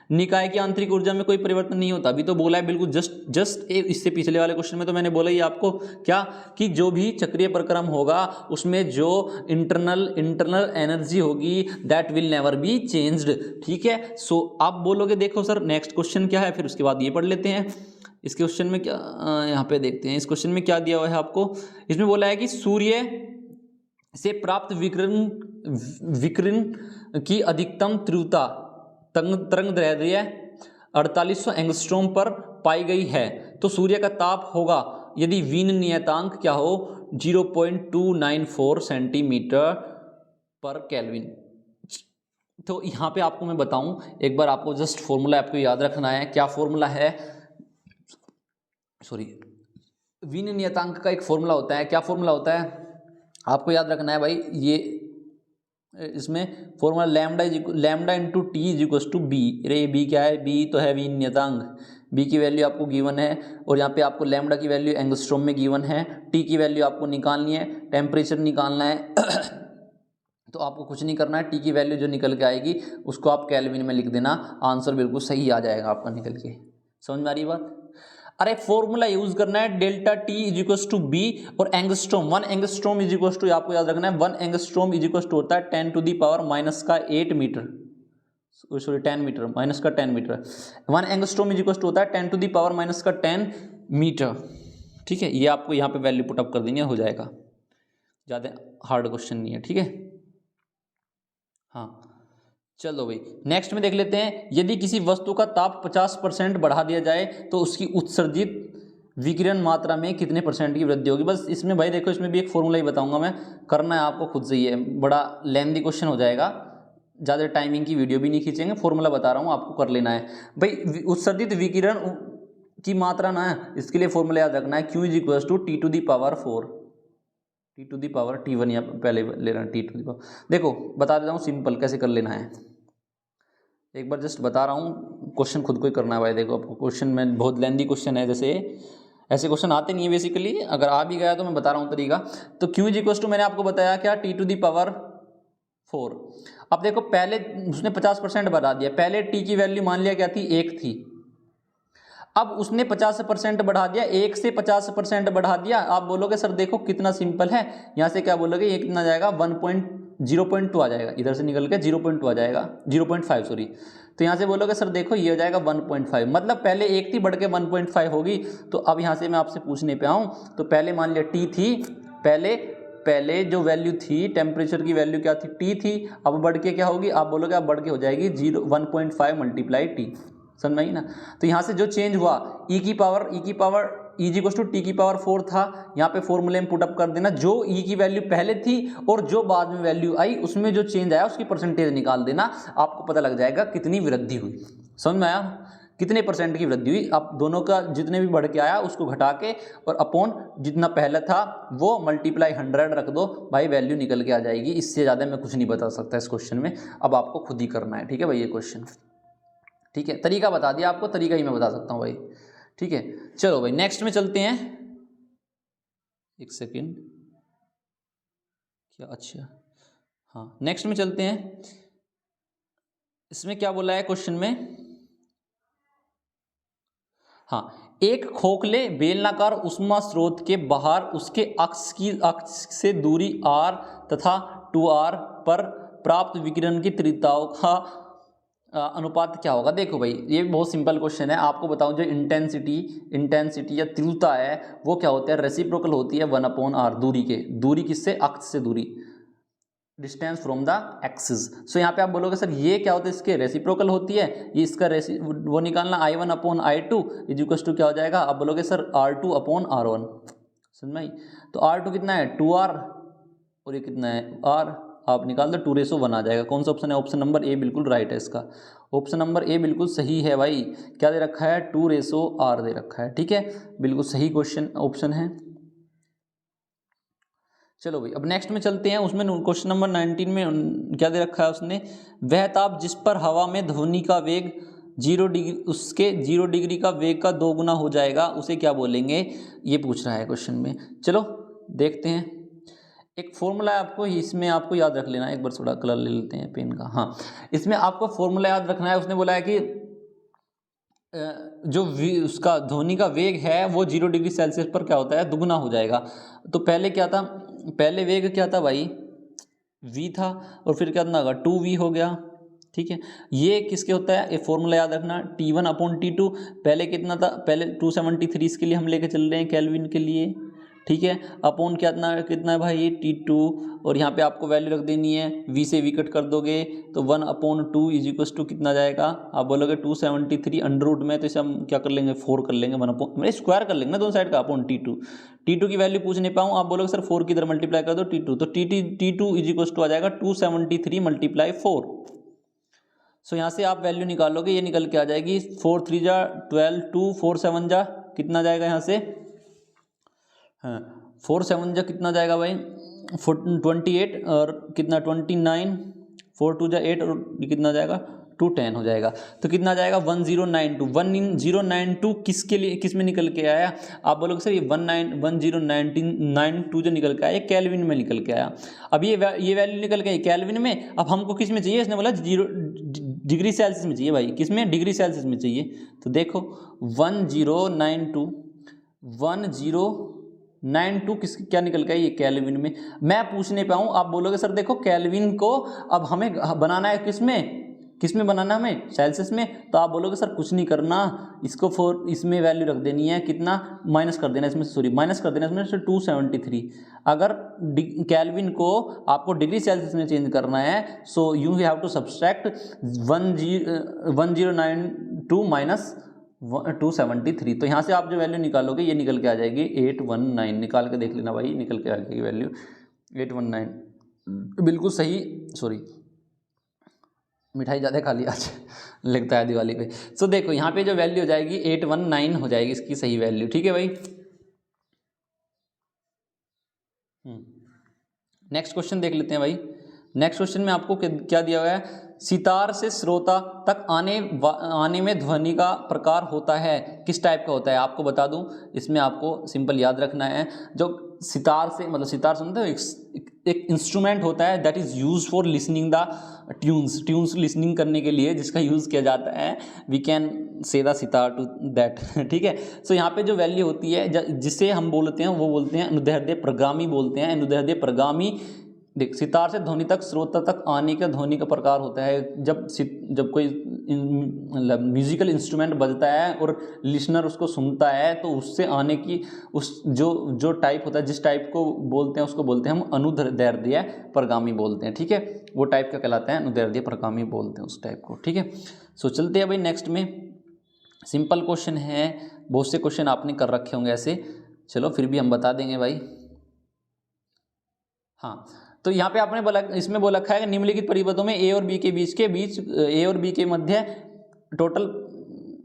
Speaker 1: निकाय की आंतरिक ऊर्जा में कोई परिवर्तन नहीं होता। अभी तो बोला है बिल्कुल जस्ट इससे पिछले वाले क्वेश्चन में तो मैंने बोला ही आपको क्या, कि जो भी चक्रीय प्रक्रम होगा उसमें जो इंटरनल एनर्जी होगी that will never be changed. ठीक है, सो आप बोलोगे देखो सर नेक्स्ट क्वेश्चन क्या है, फिर उसके बाद ये पढ़ लेते हैं। इस क्वेश्चन में क्या, यहाँ पे देखते हैं इस क्वेश्चन में क्या दिया हुआ है आपको। इसमें बोला है कि सूर्य से प्राप्त विकिरण की अधिकतम तीव्रता तरंगदैर्घ्य 4800 एंगस्ट्रॉम पर पाई गई है, तो सूर्य का ताप होगा यदि वीन नियतांक क्या हो 0.294 सेंटीमीटर पर केल्विन। तो यहाँ पे आपको मैं बताऊं, एक बार आपको जस्ट फॉर्मूला आपको याद रखना है। क्या फॉर्मूला है? सॉरी, वीन नियतांक का एक फॉर्मूला होता है। क्या फॉर्मूला होता है आपको याद रखना है भाई? ये इसमें formula lambda into T is equal to B. अरे बी क्या है? बी तो है वीन नियतांक, बी की वैल्यू आपको गिवन है, और यहाँ पे आपको लैम्डा की वैल्यू एंगस्ट्रॉम में गिवन है, टी की वैल्यू आपको निकालनी है, टेम्परेचर निकालना है तो आपको कुछ नहीं करना है, टी की वैल्यू जो निकल के आएगी उसको आप केल्विन में लिख देना, आंसर बिल्कुल सही आ जाएगा आपका निकल के। समझ में आ रही बात? अरे फॉर्मूला यूज करना है, delta T is equal to B और angstrom, 1 angstrom is equal to, आपको याद रखना है 1 एंगस्ट्रॉम इज इक्वल टू होता है 10 to the power -8 metre, sorry 10 metre, -10 metre. 1 angstrom is equal to होता है 10 टू दी पावर -10 मीटर। ठीक है, ये आपको यहाँ पे वैल्यू पुट अप कर देंगे, हो जाएगा, ज़्यादा हार्ड क्वेश्चन नहीं है। ठीक है, हाँ चलो भाई नेक्स्ट में देख लेते हैं। यदि किसी वस्तु का ताप 50% बढ़ा दिया जाए तो उसकी उत्सर्जित विकिरण मात्रा में कितने % की वृद्धि होगी। बस इसमें भाई देखो, इसमें भी एक फॉर्मूला ही बताऊंगा मैं, करना है आपको खुद से ही है, बड़ा लेंथी क्वेश्चन हो जाएगा, ज़्यादा टाइमिंग की वीडियो भी नहीं खींचेंगे, फॉर्मूला बता रहा हूँ आपको कर लेना है भाई। उत्सर्जित विकिरण की मात्रा ना, इसके लिए फॉर्मूला याद रखना है, Q is equal to T to the power 4, T to the power T1 या पहले ले रहा है T टू दी पावर। देखो बता देता हूँ सिंपल कैसे कर लेना है, एक बार जस्ट बता रहा हूँ, क्वेश्चन खुद को ही करना है भाई। देखो आपको क्वेश्चन में बहुत लेंथी क्वेश्चन है, जैसे ऐसे क्वेश्चन आते नहीं है बेसिकली, अगर आ भी गया तो मैं बता रहा हूँ तरीका। तो Q इज इक्वल टू मैंने आपको बताया क्या, T टू दी पावर 4। अब देखो पहले उसने 50% बढ़ा दिया, पहले T की वैल्यू मान लिया क्या थी, 1 थी, अब उसने 50% बढ़ा दिया, 1 से 50% बढ़ा दिया। आप बोलोगे सर देखो कितना सिंपल है, यहाँ से क्या बोलोगे, ये कितना जाएगा 0.2 आ जाएगा, इधर से निकल के 0.2 आ जाएगा, 0.5 सॉरी। तो यहाँ से बोलोगे सर देखो ये हो जाएगा 1.5, मतलब पहले 1 थी बढ़ के 1.5 होगी। तो अब यहाँ से मैं आपसे पूछने पे आऊँ, तो पहले मान लिया T थी, पहले पहले जो वैल्यू थी टेम्परेचर की वैल्यू क्या थी, टी थी, अब बढ़ के क्या होगी, आप बोलोगे अब बढ़ के हो जाएगी 1.5 मल्टीप्लाई टी। समझ में आई ना। तो यहाँ से जो चेंज हुआ ई की power E G to T की पावर 4 था, यहाँ पे फॉर्मूले में पुटअप कर देना, जो ई की वैल्यू पहले थी और जो बाद में वैल्यू आई उसमें जो चेंज आया उसकी परसेंटेज निकाल देना, आपको पता लग जाएगा कितनी वृद्धि हुई। समझ में आया, कितने परसेंट की वृद्धि हुई। आप दोनों का जितने भी बढ़ के आया उसको घटा के और अपॉन जितना पहले था वो मल्टीप्लाई 100 रख दो भाई, वैल्यू निकल के आ जाएगी। इससे ज़्यादा मैं कुछ नहीं बता सकता इस क्वेश्चन में, अब आपको खुद ही करना है। ठीक है भाई, ये क्वेश्चन ठीक है, तरीका बता दिया आपको, तरीका ही मैं बता सकता हूँ भाई। ठीक है, चलो भाई नेक्स्ट में चलते हैं। एक सेकेंड, क्या, अच्छा हाँ, नेक्स्ट में चलते हैं। इसमें क्या बोला है क्वेश्चन में, हाँ, एक खोखले बेलनाकार उष्मा स्रोत के बाहर उसके अक्ष से दूरी r तथा 2r पर प्राप्त विकिरण की तीव्रताओं का अनुपात क्या होगा। देखो भाई ये बहुत सिंपल क्वेश्चन है, आपको बताऊं जो इंटेंसिटी या तीव्रता है वो क्या होता है, रेसिप्रोकल होती है 1/r, दूरी किससे, अक्ष से दूरी, डिस्टेंस फ्रॉम द एक्सिस। सो यहाँ पे आप बोलोगे सर ये क्या होता है, इसके रेसिप्रोकल होती है, ये इसका वो निकालना I1/I2 इक्वल्स टू क्या हो जाएगा, आप बोलोगे सर R2/R1। समझ में आई। तो R2 कितना है 2R और ये कितना है R, आप निकाल दो 2:1 आ जाएगा। कौन सा ऑप्शन है, ऑप्शन नंबर ए बिल्कुल राइट है इसका, ऑप्शन नंबर ए बिल्कुल सही है भाई। क्या दे रखा है, 2:R दे रखा है। ठीक है, बिल्कुल सही क्वेश्चन ऑप्शन है। चलो भाई अब नेक्स्ट में चलते हैं। उसमें क्वेश्चन नंबर 19 में क्या दे रखा है उसने, वह ताप जिस पर हवा में ध्वनि का वेग 0 डिग्री, उसके 0 डिग्री का वेग का 2 गुना हो जाएगा, उसे क्या बोलेंगे, ये पूछ रहा है क्वेश्चन में। चलो देखते हैं, एक फॉर्मूला है आपको, इसमें आपको याद रख लेना है। एक बार थोड़ा कलर ले लेते हैं पेन का। हाँ, इसमें आपको फॉर्मूला याद रखना है। उसने बोला है कि जो उसका ध्वनि का वेग है वो 0 डिग्री सेल्सियस पर क्या होता है, दुगुना हो जाएगा। तो पहले क्या था, पहले वेग क्या था भाई, v था, और फिर क्या होगा 2v हो गया। ठीक है, ये किसके होता है, ये फॉर्मूला याद रखना, T1/T2। पहले कितना था, पहले 273 इसके लिए हम लेके चल रहे हैं केल्विन के लिए। ठीक है, अपॉन कितना है भाई T2, और यहाँ पे आपको वैल्यू रख देनी है, v से v कट कर दोगे तो 1/2 इज टू कितना जाएगा, आप बोलोगे 273 अंडर रूट में, तो इसे हम क्या कर लेंगे 4 कर लेंगे, 1 स्क्वायर कर लेंगे ना दोनों साइड का, अपॉन T2 की वैल्यू पूछ नहीं पाऊँ, आप बोलोगे सर 4 की इधर मल्टीप्लाई कर दो T2, तो T2 इज टू आ जाएगा 273 × 4। सो यहाँ से आप वैल्यू निकालोगे, ये निकल के आ जाएगी 4 3 जा 12, 2 4 7 जा कितना जाएगा यहाँ से, हाँ 4 7 जा कितना जाएगा भाई 28, और कितना 29, 4 2 जा 8, और कितना जाएगा 210 हो जाएगा। तो कितना जाएगा 1092 किसके लिए, किस में निकल के आया, आप बोलोगे सर ये 1092 जो निकल के आया ये केल्विन में निकल के आया। अब ये वैल्यू निकल के आई केल्विन में, अब हमको किस में चाहिए, इसने बोला 0 डिग्री सेल्सियस में चाहिए भाई, किस में, डिग्री सेल्सियस में चाहिए। तो देखो 1092 क्या निकल गया ये केल्विन में। मैं पूछ नहीं पाऊँ, आप बोलोगे सर देखो केल्विन को अब हमें बनाना है किस में बनाना है हमें, सेल्सियस में। तो आप बोलोगे सर कुछ नहीं करना, इसको 4 इसमें वैल्यू रख देनी है, कितना माइनस कर देना इसमें, सॉरी माइनस कर देना इसमें से 273। अगर केल्विन को आपको डिग्री सेल्सियस में चेंज करना है, so you have to subtract 1092 minus 273। तो यहाँ से आप जो वैल्यू निकालोगे ये निकल के आ जाएगी 819, निकाल के देख लेना भाई, निकल के आ जाएगी वैल्यू 819, बिल्कुल सही। सॉरी मिठाई ज़्यादा खा लिया आज लगता है दिवाली पे। सो देखो यहाँ पे जो वैल्यू हो जाएगी 819 हो जाएगी इसकी सही वैल्यू। ठीक है भाई, नेक्स्ट क्वेश्चन देख लेते हैं भाई। नेक्स्ट क्वेश्चन में आपको क्या दिया हुआ है, सितार से श्रोता तक आने में ध्वनि का प्रकार होता है, किस टाइप का होता है आपको बता दूं। इसमें आपको सिंपल याद रखना है, जो सितार से मतलब सितार सुनते हो, एक इंस्ट्रूमेंट होता है that is use for listening the tunes listening करने के लिए जिसका यूज़ किया जाता है, we can say the sitar to that. ठीक है, सो यहाँ पे जो वैल्यू होती है जिसे हम बोलते हैं वो बोलते हैं अनुदैर्ध्य प्रगामी बोलते हैं, अनुदैर्ध्य प्रगामी देख, सितार से ध्वनि तक, श्रोता तक आने का ध्वनि का प्रकार होता है जब कोई म्यूजिकल इंस्ट्रूमेंट बजता है और लिसनर उसको सुनता है तो उससे आने की उस जो टाइप होता है, जिस टाइप को बोलते हैं उसको बोलते हैं हम अनुदैर्ध्य परगामी बोलते हैं। ठीक है, वो टाइप का कहलाता है, अनुदैर्ध्य परगामी बोलते हैं उस टाइप को। ठीक है, सो चलते हैं भाई नेक्स्ट में। सिंपल क्वेश्चन है, बहुत से क्वेश्चन आपने कर रखे होंगे ऐसे, चलो फिर भी हम बता देंगे भाई। हाँ, तो यहाँ पे आपने बोला, इसमें बोला रखा है कि निम्नलिखित परिपथों में ए और बी के बीच ए और बी के मध्य टोटल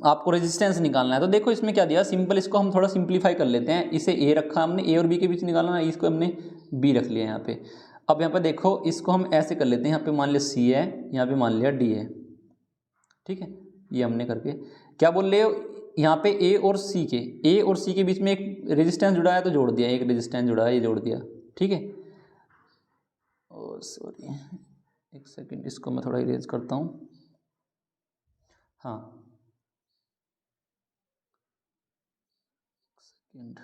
Speaker 1: आपको रेजिस्टेंस निकालना है। तो देखो इसमें क्या दिया, सिंपल, इसको हम थोड़ा सिंप्लीफाई कर लेते हैं। इसे ए रखा हमने, ए और बी के बीच निकालना है, इसको हमने बी रख लिया यहाँ पे। अब यहाँ पे देखो, इसको हम ऐसे कर लेते हैं, यहाँ पे मान लिया सी है, यहाँ पे मान लिया डी है। ठीक है, ये हमने करके क्या बोल रहे हो, यहाँ पे ए और सी के बीच में एक रेजिस्टेंस जुड़ा है तो जोड़ दिया, एक रेजिस्टेंस जुड़ा है ये जोड़ दिया। ठीक है, सॉरी एक सेकंड, इसको मैं थोड़ा इरेज करता हूँ। हाँ, सेकंड,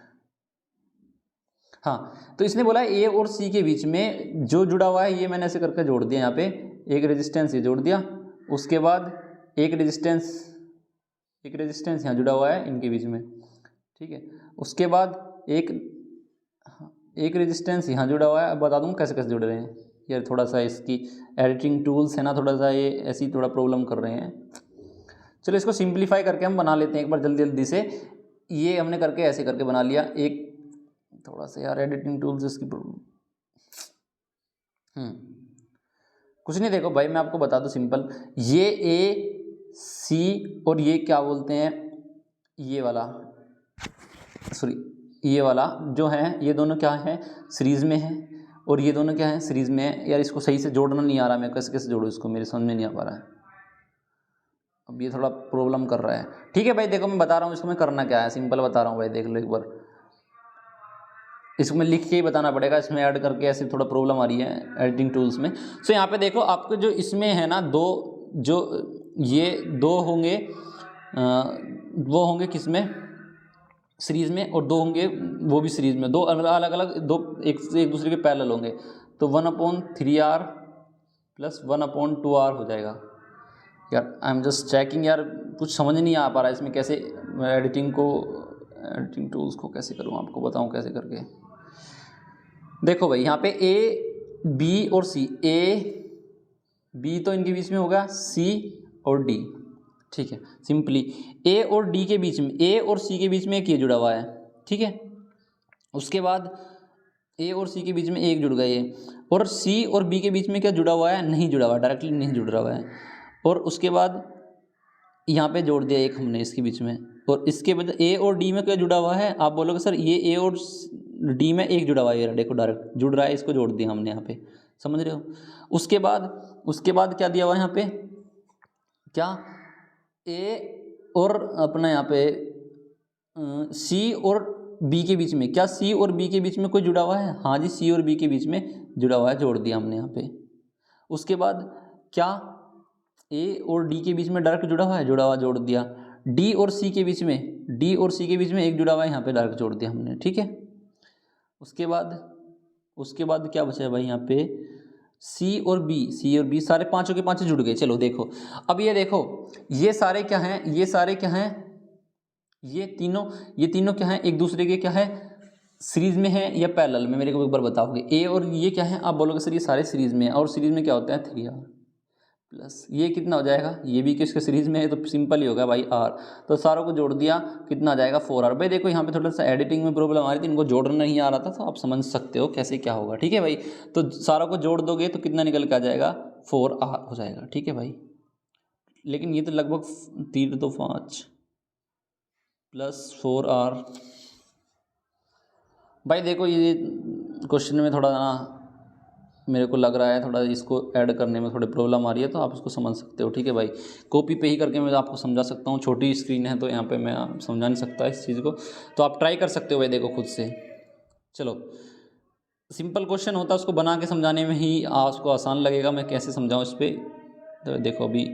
Speaker 1: हाँ, तो इसने बोला ए और सी के बीच में जो जुड़ा हुआ है, ये मैंने ऐसे करके जोड़ दिया, यहाँ पे एक रेजिस्टेंस ये जोड़ दिया, उसके बाद एक रेजिस्टेंस यहाँ जुड़ा हुआ है इनके बीच में। ठीक है, उसके बाद एक रेजिस्टेंस यहाँ जुड़ा हुआ है। अब बता दूँ कैसे कैसे जुड़ रहे हैं यार, थोड़ा सा इसकी एडिटिंग टूल्स है ना, थोड़ा सा ये ऐसी थोड़ा प्रॉब्लम कर रहे हैं। चलो इसको सिंप्लीफाई करके हम बना लेते हैं एक बार जल्दी जल्दी से। ये हमने करके ऐसे करके बना लिया, एक थोड़ा सा यार एडिटिंग टूल्स इसकी कुछ नहीं, देखो भाई मैं आपको बता दूं सिंपल, ये ए सी और ये क्या बोलते हैं, ये वाला, सॉरी ये वाला जो है, ये दोनों क्या है, सीरीज में है, और ये दोनों क्या है, सीरीज में है। यार इसको सही से जोड़ना नहीं आ रहा, मैं कैसे कैसे जोड़ूँ इसको, मेरे समझ में नहीं आ पा रहा है, अब ये थोड़ा प्रॉब्लम कर रहा है। ठीक है भाई, देखो मैं बता रहा हूँ इसको मैं करना क्या है, सिंपल बता रहा हूँ भाई, देख लो एक बार, इसको मैं लिख के ही बताना पड़ेगा, इसमें ऐड करके ऐसे थोड़ा प्रॉब्लम आ रही है एडिटिंग टूल्स में। सो यहाँ पे देखो आपको जो इसमें है ना, ये दो होंगे, वो होंगे किसमें, सीरीज़ में, और दो होंगे वो भी सीरीज़ में, दो अलग अलग, दो एक दूसरे के पैरेलल होंगे, तो 1/3R प्लस 1/2R हो जाएगा। यार आई एम जस्ट चेकिंग, यार कुछ समझ नहीं आ पा रहा है इसमें, कैसे एडिटिंग टूल्स को कैसे करूँ, आपको बताऊँ कैसे करके। देखो भाई, यहाँ पे ए बी और सी, ए बी तो इनके बीच में होगा, सी और डी। ठीक है, सिंपली ए और डी के बीच में, ए और सी के बीच में एक ये जुड़ा हुआ है। ठीक है, उसके बाद ए और सी के बीच में एक जुड़ गया ये, और सी और बी के बीच में क्या जुड़ा हुआ है, नहीं जुड़ा हुआ, डायरेक्टली नहीं जुड़ रहा हुआ है। और उसके बाद यहाँ पे जोड़ दिया एक हमने इसके बीच में, और इसके बाद ए और डी में क्या जुड़ा हुआ है, आप बोलोगे सर ये ए और डी में एक जुड़ा हुआ है, देखो डायरेक्ट जुड़ रहा है, इसको जोड़ दिया हमने यहाँ पे, समझ रहे हो। उसके बाद क्या दिया हुआ है यहाँ पे, क्या ए और अपना यहाँ पे सी और बी के बीच में, क्या सी और बी के बीच में कोई जुड़ा हुआ है, हाँ जी सी और बी के बीच में जुड़ा हुआ है, जोड़ दिया हमने यहाँ पे। उसके बाद क्या ए और डी के बीच में डायरेक्ट जुड़ा हुआ है, जोड़ दिया। डी और सी के बीच में एक जुड़ा हुआ है, यहाँ पे डायरेक्ट जोड़ दिया हमने। ठीक है, उसके बाद क्या बचा है भाई, यहाँ पे सी और बी सारे पांचों के पांचों जुड़ गए। चलो देखो, अब ये देखो, ये सारे क्या हैं, ये तीनों क्या हैं, एक दूसरे के क्या है, सीरीज में है या पैरेलल में, मेरे को एक बार बताओगे। ए और ये क्या है, आप बोलोगे सर ये सारे सीरीज में है, और सीरीज में क्या होता है 3R प्लस ये कितना हो जाएगा, ये भी किसके सीरीज में है, तो सिंपल ही होगा भाई R, तो सारों को जोड़ दिया, कितना आ जाएगा 4R। भाई देखो यहाँ पे थोड़ा सा एडिटिंग में प्रॉब्लम आ रही थी, इनको जोड़ना नहीं आ रहा था, तो आप समझ सकते हो कैसे क्या होगा। ठीक है भाई, तो सारों को जोड़ दोगे तो कितना निकल के आ जाएगा, 4R हो जाएगा। ठीक है भाई, लेकिन ये तो लगभग 3 तो 5 प्लस 4R। भाई देखो ये क्वेश्चन में थोड़ा ना मेरे को लग रहा है, थोड़ा इसको ऐड करने में थोड़ी प्रॉब्लम आ रही है, तो आप इसको समझ सकते हो। ठीक है भाई, कॉपी पे ही करके मैं आपको समझा सकता हूँ, छोटी स्क्रीन है तो यहाँ पे मैं समझा नहीं सकता इस चीज़ को, तो आप ट्राई कर सकते हो भाई, देखो खुद से। चलो, सिंपल क्वेश्चन होता है, उसको बना के समझाने में ही आपको आसान लगेगा, मैं कैसे समझाऊँ इस पर। तो देखो अभी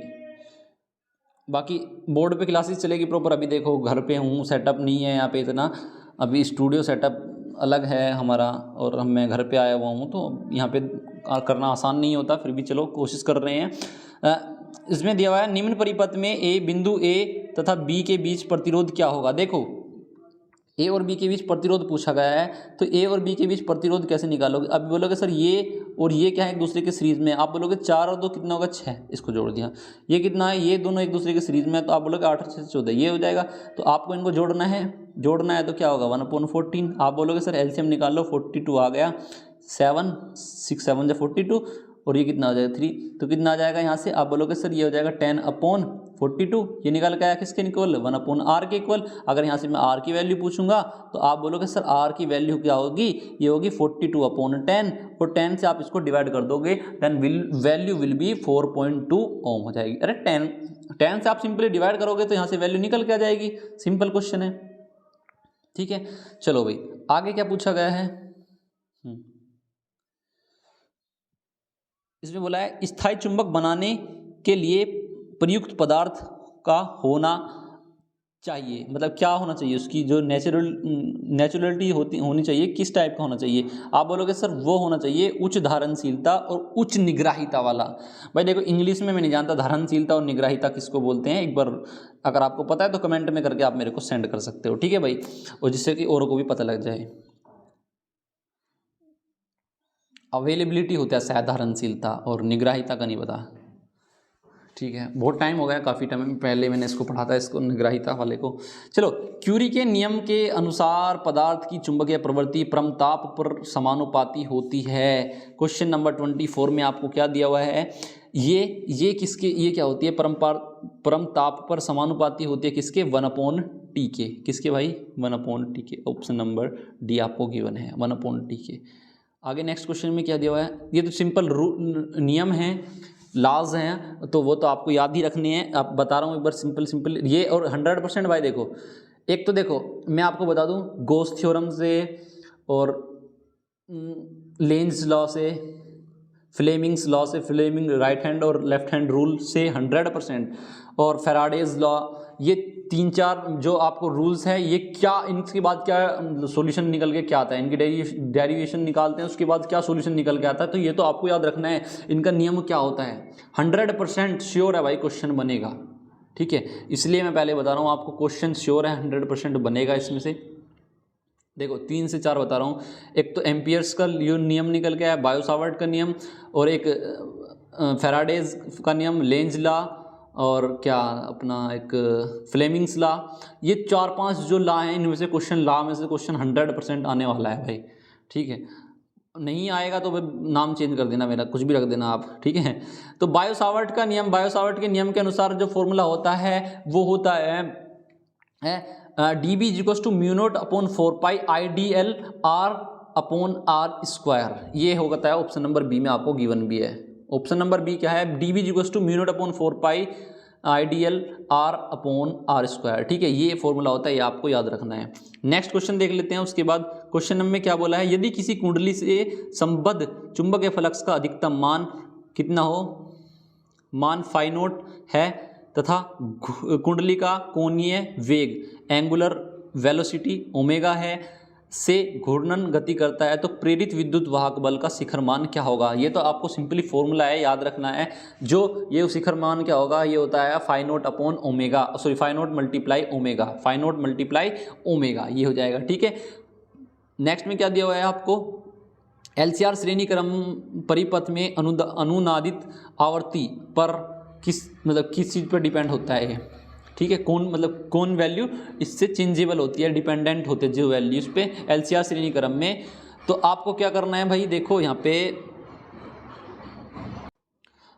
Speaker 1: बाकी बोर्ड पे क्लासेस चलेगी प्रॉपर, अभी देखो घर पे हूँ, सेटअप नहीं है यहाँ पे इतना, अभी स्टूडियो सेटअप अलग है हमारा, और मैं घर पे आया हुआ हूँ, तो यहाँ पे करना आसान नहीं होता, फिर भी चलो कोशिश कर रहे हैं। इसमें दिया हुआ है निम्न परिपथ में ए बिंदु ए तथा बी के बीच प्रतिरोध क्या होगा। देखो ए और बी के बीच प्रतिरोध पूछा गया है, तो ए और बी के बीच प्रतिरोध कैसे निकालोगे। अब बोलोगे सर ये और ये क्या है एक दूसरे के सीरीज में, आप बोलोगे 4 और 2 कितना होगा 6, इसको जोड़ दिया। ये कितना है, ये दोनों एक दूसरे के सीरीज में है, तो आप बोलोगे 8 और 6 14, ये हो जाएगा। तो आपको इनको जोड़ना है तो क्या होगा 1/14। आप बोलोगे सर एलसीएम निकाल लो, 42 आ गया, 7 6 7 जा 42 और ये कितना हो जाएगा 3, तो कितना आ जाएगा यहाँ से। आप बोलोगे सर ये हो जाएगा 10/42, ये निकल के आया किसके इक्वल 1/r के इक्वल। अगर यहाँ से मैं r की वैल्यू पूछूंगा तो आप बोलोगे सर r की वैल्यू क्या होगी, ये होगी 42/10 और 10 से आप इसको डिवाइड कर दोगे, देन वैल्यू विल बी 4.2 ओम हो जाएगी। अरे 10 से आप सिंपली डिवाइड करोगे तो यहाँ से वैल्यू निकल के आ जाएगी, सिंपल क्वेश्चन है, ठीक है। चलो भाई आगे क्या पूछा गया है, इसमें बोला है स्थायी चुंबक बनाने के लिए प्रयुक्त पदार्थ का होना चाहिए, मतलब क्या होना चाहिए, उसकी जो नेचुरलिटी होनी चाहिए किस टाइप का होना चाहिए। आप बोलोगे सर वो होना चाहिए उच्च धारणशीलता और उच्च निग्राहिता वाला। भाई देखो इंग्लिश में मैं नहीं जानता धारणशीलता और निग्राहिता किसको बोलते हैं, एक बार अगर आपको पता है तो कमेंट में करके आप मेरे को सेंड कर सकते हो, ठीक है भाई, और जिससे कि औरों को भी पता लग जाए। अवेलेबिलिटी होता है शायद धारणशीलता, और निग्राहिता का नहीं पता, ठीक है, बहुत टाइम हो गया, काफ़ी टाइम पहले मैंने इसको पढ़ा था, इसको निग्राहिता वाले को। चलो क्यूरी के नियम के अनुसार पदार्थ की चुंबकीय प्रवृत्ति परमताप पर समानुपाती होती है। क्वेश्चन नंबर 24 में आपको क्या दिया हुआ है, ये किसके, ये क्या होती है, परमताप पर समानुपाती होती है किसके, 1/T के, किसके भाई 1/T के। ऑप्शन नंबर डी आपको गिवन है 1/T के। आगे नेक्स्ट क्वेश्चन में क्या दिया हुआ है, ये तो सिंपल नियम है, लॉज हैं, तो वो तो आपको याद ही रखने हैं, आप बता रहा हूँ एक बार सिंपल ये, और 100% भाई देखो, एक तो देखो मैं आपको बता दूँ गोस थ्योरम से और लेंज लॉ से, फ्लेमिंग्स लॉ से, फ्लेमिंग राइट हैंड और लेफ्ट हैंड रूल से 100%, और फेराडेज लॉ, ये 3-4 जो आपको रूल्स हैं, ये क्या इनके बाद क्या सॉल्यूशन निकल के क्या आता है, इनकी डेरिवेशन निकालते हैं, उसके बाद क्या सॉल्यूशन निकल के आता है, तो ये तो आपको याद रखना है इनका नियम क्या होता है। 100% श्योर है भाई क्वेश्चन बनेगा, ठीक है, इसलिए मैं पहले बता रहा हूँ आपको क्वेश्चन श्योर है 100% बनेगा। इसमें से देखो 3 से 4 बता रहा हूँ, एक तो एम्पियर्स का नियम निकल के आया, बायो-सावर्ट का नियम, और एक फेराडेज का नियम, लेंज लॉ, और क्या अपना एक फ्लेमिंग्स लॉ। ये 4-5 जो लॉ हैं इनमें से क्वेश्चन 100% आने वाला है भाई, ठीक है, नहीं आएगा तो नाम चेंज कर देना मेरा, कुछ भी रख देना आप, ठीक है। तो बायो-सावर्ट का नियम, बायो-सावर्ट के नियम के अनुसार जो फॉर्मूला होता है वो होता है dB = μ0/4π IDL R/r², ये होता है ऑप्शन नंबर बी में आपको गिवन भी है। ऑप्शन नंबर बी क्या है, dB = μ0/4π IDL R/r², ठीक है, ये फॉर्मूला होता है, ये आपको याद रखना है। नेक्स्ट क्वेश्चन देख लेते हैं। उसके बाद क्वेश्चन नंबर में क्या बोला है, यदि किसी कुंडली से संबद्ध चुंबकीय फ्लक्स का अधिकतम मान कितना हो, मान φ0 है तथा कुंडली का कोणीय वेग एंगुलर वेलोसिटी ओमेगा है से घूर्णन गति करता है, तो प्रेरित विद्युत वाहक बल का शिखर मान क्या होगा। ये तो आपको सिंपली फॉर्मूला है, याद रखना है, जो ये शिखर मान क्या होगा, ये होता है φ0 × ओमेगा, ये हो जाएगा, ठीक है। नेक्स्ट में क्या दिया हुआ है आपको, LCR श्रेणी क्रम परिपथ में अनुनादित आवृत्ति पर किस चीज़ पर डिपेंड होता है, ठीक है, कौन वैल्यू इससे चेंजेबल होती है, डिपेंडेंट होते हैं जो वैल्यू इस पे LCR श्रेणी क्रम में। तो आपको क्या करना है भाई, देखो यहाँ पे,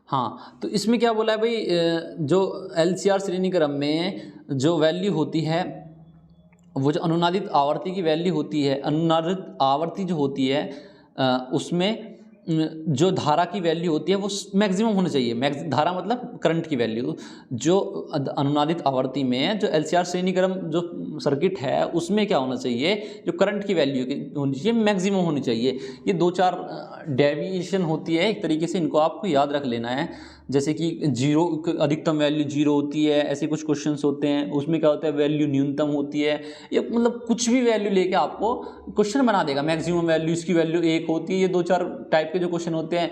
Speaker 1: हाँ, तो इसमें क्या बोला है भाई, जो LCR श्रेणी क्रम में जो वैल्यू होती है, वो जो अनुनादित आवर्ती की वैल्यू होती है, अनुनादित आवर्ती जो होती है उसमें जो धारा की वैल्यू होती है वो मैक्सिमम होनी चाहिए। धारा मतलब करंट की वैल्यू, जो अनुनादित आवर्ती में जो LCR श्रेणी क्रम जो सर्किट है उसमें क्या होना चाहिए, जो करंट की वैल्यू होनी चाहिए मैक्सिमम होनी चाहिए। ये 2-4 डेविएशन होती है एक तरीके से, इनको आपको याद रख लेना है, जैसे कि 0 अधिकतम वैल्यू 0 होती है, ऐसे कुछ क्वेश्चंस होते हैं, उसमें क्या होता है वैल्यू न्यूनतम होती है, ये कुछ भी वैल्यू लेके आपको क्वेश्चन बना देगा। मैक्सिमम वैल्यू, इसकी वैल्यू 1 होती है, ये 2-4 टाइप के जो क्वेश्चन होते हैं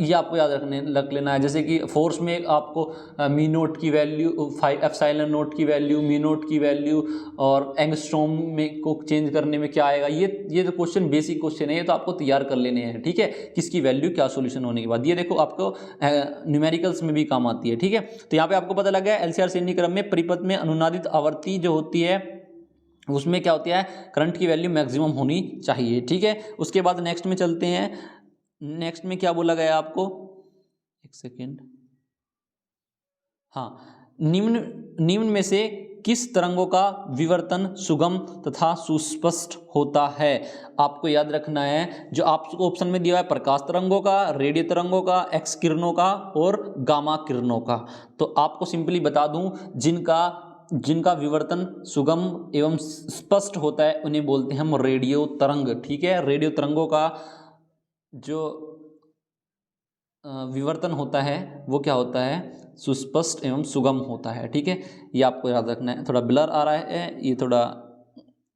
Speaker 1: ये आपको याद रख लेना है। जैसे कि फोर्स में आपको मी नोट की वैल्यू, एप्सिलॉन नोट की वैल्यू, मी नोट की वैल्यू, और एंगस्ट्रॉम में को चेंज करने में क्या आएगा, ये तो क्वेश्चन बेसिक क्वेश्चन है, ये तो आपको तैयार कर लेने हैं, ठीक है, किसकी वैल्यू क्या सोल्यूशन होने के बाद। ये देखो आपको न्यूमेरिकल्स में भी काम आती है, ठीक है। तो यहाँ पे आपको पता लग गया एलसीआर श्रेणी क्रम में परिपथ में अनुनादित आवर्ती जो होती है उसमें क्या होती है, करंट की वैल्यू मैक्सिमम होनी चाहिए, ठीक है। उसके बाद नेक्स्ट में चलते हैं। नेक्स्ट में क्या बोला गया आपको, एक सेकेंड, हाँ, निम्न में से किस तरंगों का विवर्तन सुगम तथा सुस्पष्ट होता है। आपको याद रखना है जो आपको ऑप्शन में दिया है, प्रकाश तरंगों का, रेडियो तरंगों का, एक्स किरणों का और गामा किरणों का। तो आपको सिंपली बता दूं, जिनका विवर्तन सुगम एवं स्पष्ट होता है उन्हें बोलते हैं हम रेडियो तरंग, ठीक है। रेडियो तरंगों का जो विवर्तन होता है वो क्या होता है, सुस्पष्ट एवं सुगम होता है, ठीक है। ये आपको याद रखना है। थोड़ा ब्लर आ रहा है, ये थोड़ा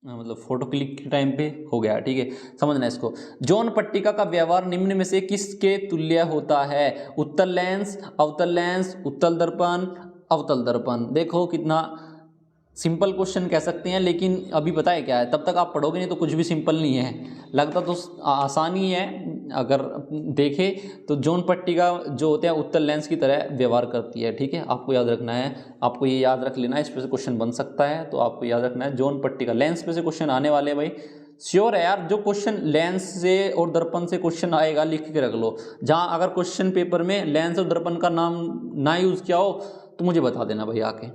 Speaker 1: मतलब फोटो क्लिक के टाइम पे हो गया, ठीक है, समझना इसको। जॉन पट्टिका का व्यवहार निम्न में से किसके तुल्य होता है। उत्तल लेंस, अवतल लेंस, उत्तल दर्पण, अवतल दर्पण। देखो कितना सिंपल क्वेश्चन कह सकते हैं, लेकिन अभी पता है क्या है, तब तक आप पढ़ोगे नहीं तो कुछ भी सिंपल नहीं है, लगता तो आसान ही है। अगर देखे तो जॉन पट्टिका जो होते हैं उत्तल लेंस की तरह व्यवहार करती है, ठीक है, आपको याद रखना है। आपको ये याद रख लेना है, इस पर से क्वेश्चन बन सकता है, तो आपको याद रखना है जॉन पट्टिका। लेंस पे से क्वेश्चन आने वाले हैं भाई, श्योर है यार। जो क्वेश्चन लेंस से और दर्पण से क्वेश्चन आएगा लिख के रख लो। जहाँ अगर क्वेश्चन पेपर में लेंस और दर्पण का नाम ना यूज़ किया हो तो मुझे बता देना भाई आके,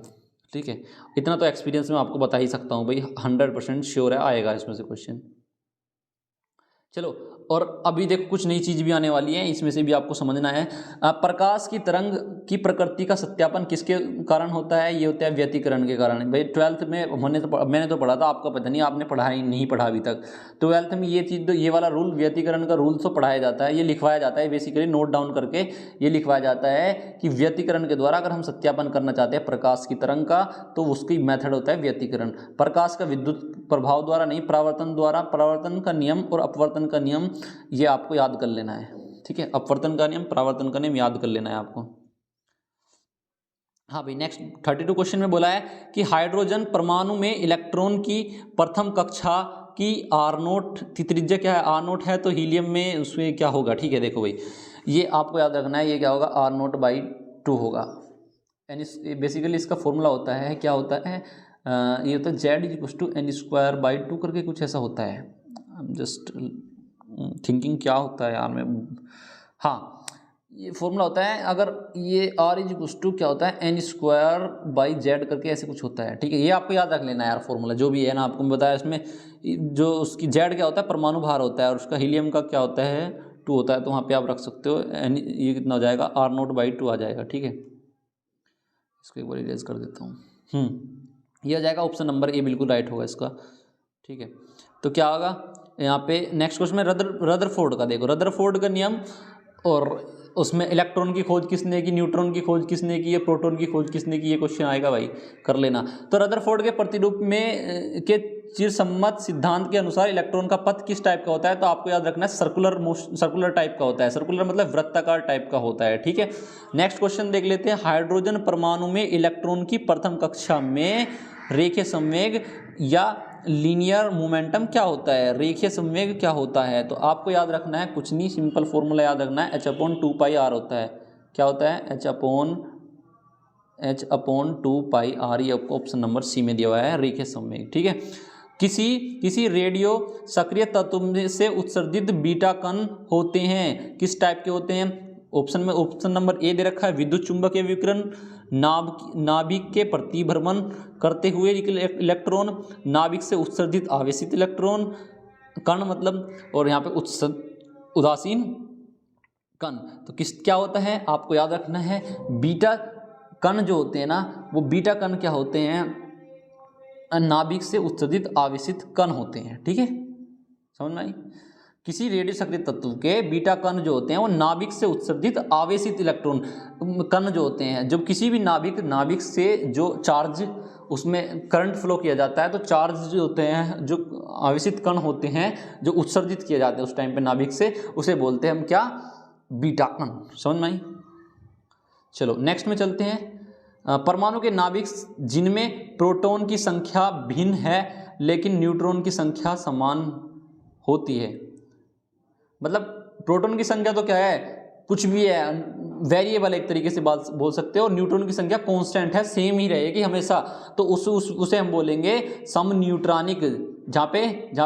Speaker 1: ठीक है। इतना तो एक्सपीरियंस में आपको बता ही सकता हूँ भाई, 100% श्योर है आएगा इसमें से क्वेश्चन। चलो, और अभी देखो कुछ नई चीज़ भी आने वाली है, इसमें से भी आपको समझना है। प्रकाश की तरंग की प्रकृति का सत्यापन किसके कारण होता है, ये होता है व्यतिकरण के कारण। भाई 12th में मैंने तो पढ़ा था, आपका पता नहीं आपने पढ़ा ही नहीं पढ़ा अभी तक। 12th में ये चीज़, ये वाला रूल, व्यतिकरण का रूल तो पढ़ाया जाता है, ये लिखवाया जाता है, बेसिकली नोट डाउन करके ये लिखवाया जाता है कि व्यतिकरण के द्वारा अगर हम सत्यापन करना चाहते हैं प्रकाश की तरंग का, तो उसकी मेथड होता है व्यतिकरण। प्रकाश का विद्युत प्रभाव द्वारा नहीं, परावर्तन द्वारा। परावर्तन का नियम और अपवर्तन का नियम ये आपको याद कर लेना है, ठीक है। अपवर्तन का नियम, परावर्तन का नियम याद कर लेना है आपको। हाँ भाई, नेक्स्ट 32 क्वेश्चन में बोला है कि हाइड्रोजन परमाणु में इलेक्ट्रॉन की प्रथम कक्षा की आर नोट की त्रिज्या क्या है, आर नोट है, तो हीलियम में उसमें क्या होगा, ठीक है। देखो भाई, ये आपको याद रखना है, ये क्या होगा, आर नोट बाई 2 होगा। बेसिकली इसका फॉर्मूला होता है, क्या होता है, ये होता है Z equals to N square by 2 करके कुछ ऐसा होता है। जस्ट थिंकिंग क्या होता है यार मैं, हाँ, ये फॉर्मूला होता है, अगर ये आर इज इक्वल्स टू क्या होता है, एन स्क्वायर बाई जेड करके ऐसे कुछ होता है, ठीक है। ये आपको याद रख लेना है यार, फॉर्मूला जो भी है ना, आपको बताया इसमें जो उसकी जेड क्या होता है, परमाणु भार होता है, और उसका हीलियम का क्या होता है, 2 होता है, तो वहाँ पे आप रख सकते हो एन, ये कितना हो जाएगा, आर नोट बाई 2 आ जाएगा, ठीक है। इसको एक बार इरेज कर देता हूँ। ये आ जाएगा ऑप्शन नंबर ए, बिल्कुल राइट होगा इसका, ठीक है। तो क्या होगा यहाँ पे नेक्स्ट क्वेश्चन में रदरफोर्ड का, देखो रदरफोर्ड का नियम, और उसमें इलेक्ट्रॉन की खोज किसने की, न्यूट्रॉन की खोज किसने की, प्रोटॉन की खोज किसने की, ये क्वेश्चन आएगा भाई, कर लेना। तो रदरफोर्ड के प्रतिरूप में के चिरसम्मत सिद्धांत के अनुसार इलेक्ट्रॉन का पथ किस टाइप का होता है, तो आपको याद रखना है सर्कुलर टाइप का होता है। सर्कुलर मतलब वृत्ताकार टाइप का होता है, ठीक है। नेक्स्ट क्वेश्चन देख लेते हैं। हाइड्रोजन परमाणु में इलेक्ट्रॉन की प्रथम कक्षा में रेखीय संवेग या लीनियर मोमेंटम क्या होता है, रेखीय संवेग क्या होता है, तो आपको याद रखना है कुछ नहीं, सिंपल फॉर्मूला याद रखना है, h/2πr होता है। क्या होता है, h/2πr, ये आपको ऑप्शन नंबर सी में दिया हुआ है, रेखीय संवेग, ठीक है। किसी रेडियो सक्रिय तत्व से उत्सर्जित बीटा कण होते हैं, किस टाइप के होते हैं, ऑप्शन नंबर ए दे रखा है, विद्युत चुंबकीय विकिरण, नाभिक के प्रतिभ्रमण करते हुए इलेक्ट्रॉन, नाभिक से उत्सर्जित आवेशित इलेक्ट्रॉन कण मतलब, और यहाँ पे उदासीन कण। तो क्या होता है, आपको याद रखना है, बीटा कण जो होते हैं ना, वो बीटा कण क्या होते हैं, नाभिक से उत्सर्जित आवेशित कण होते हैं, ठीक है, समझ में आई। किसी रेडियो सक्रिय तत्व के बीटा कण जो होते हैं वो नाभिक से उत्सर्जित आवेशित इलेक्ट्रॉन कण जो होते हैं, जब किसी भी नाभिक से जो चार्ज उसमें करंट फ्लो किया जाता है तो चार्ज जो होते हैं, जो आवेशित कण होते हैं जो उत्सर्जित किए जाते हैं उस टाइम पे नाभिक से, उसे बोलते हैं हम क्या, बीटा कण। समझ में आई? चलो नेक्स्ट में चलते हैं। परमाणु के नाभिक जिनमें प्रोटॉन की संख्या भिन्न है लेकिन न्यूट्रॉन की संख्या समान होती है। मतलब प्रोटॉन की संख्या तो क्या है, कुछ भी है, वेरिएबल एक तरीके से बोल सकते हो, और न्यूट्रॉन की संख्या कांस्टेंट है, सेम ही रहेगी हमेशा, तो उसे हम बोलेंगे सम न्यूट्रॉनिक। जहाँ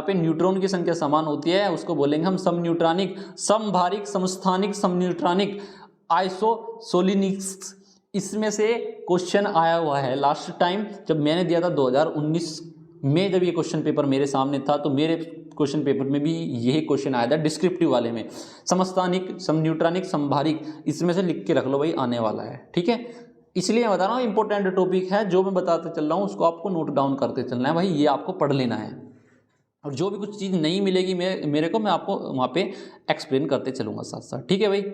Speaker 1: पे न्यूट्रॉन की संख्या समान होती है उसको बोलेंगे हम सम न्यूट्रॉनिक, समभारिक, समस्थानिक, सम न्यूट्रॉनिक, आइसोसोलिनिक्स। इसमें से क्वेश्चन आया हुआ है लास्ट टाइम जब मैंने दिया था 2019 में, जब ये क्वेश्चन पेपर मेरे सामने था तो मेरे क्वेश्चन पेपर में भी यही क्वेश्चन आया था डिस्क्रिप्टिव वाले में, समस्थानिक, सम न्यूट्रॉनिक, समभारिक, इसमें से लिख के रख लो भाई, आने वाला है। ठीक है, इसलिए मैं बता रहा हूँ इंपॉर्टेंट टॉपिक है, जो मैं बताते चल रहा हूँ उसको आपको नोट डाउन करते चलना है भाई, ये आपको पढ़ लेना है, और जो भी कुछ चीज़ नहीं मिलेगी मेरे को, मैं आपको वहाँ पे एक्सप्लेन करते चलूँगा साथ साथ। ठीक है भाई।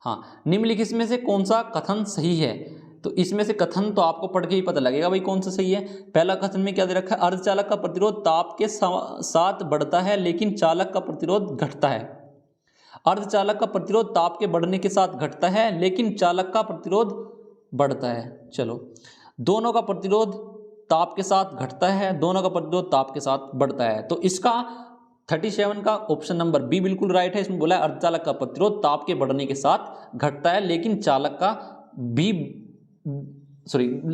Speaker 1: हाँ, निम्नलिखित में से कौन सा कथन सही है? तो इसमें से कथन तो आपको पढ़ के ही पता लगेगा भाई कौन सा सही है। पहला कथन में क्या दे रखा है, अर्धचालक का प्रतिरोध ताप के साथ बढ़ता है लेकिन चालक का प्रतिरोध घटता है। अर्धचालक का प्रतिरोध ताप के बढ़ने के साथ घटता है लेकिन चालक का प्रतिरोध बढ़ता है। चलो, दोनों का प्रतिरोध ताप के साथ घटता है, दोनों का प्रतिरोध ताप के साथ बढ़ता है, तो इसका 37 का ऑप्शन नंबर बी बिल्कुल राइट है। इसमें बोला है अर्धचालक का प्रतिरोध ताप के बढ़ने के साथ घटता है लेकिन चालक का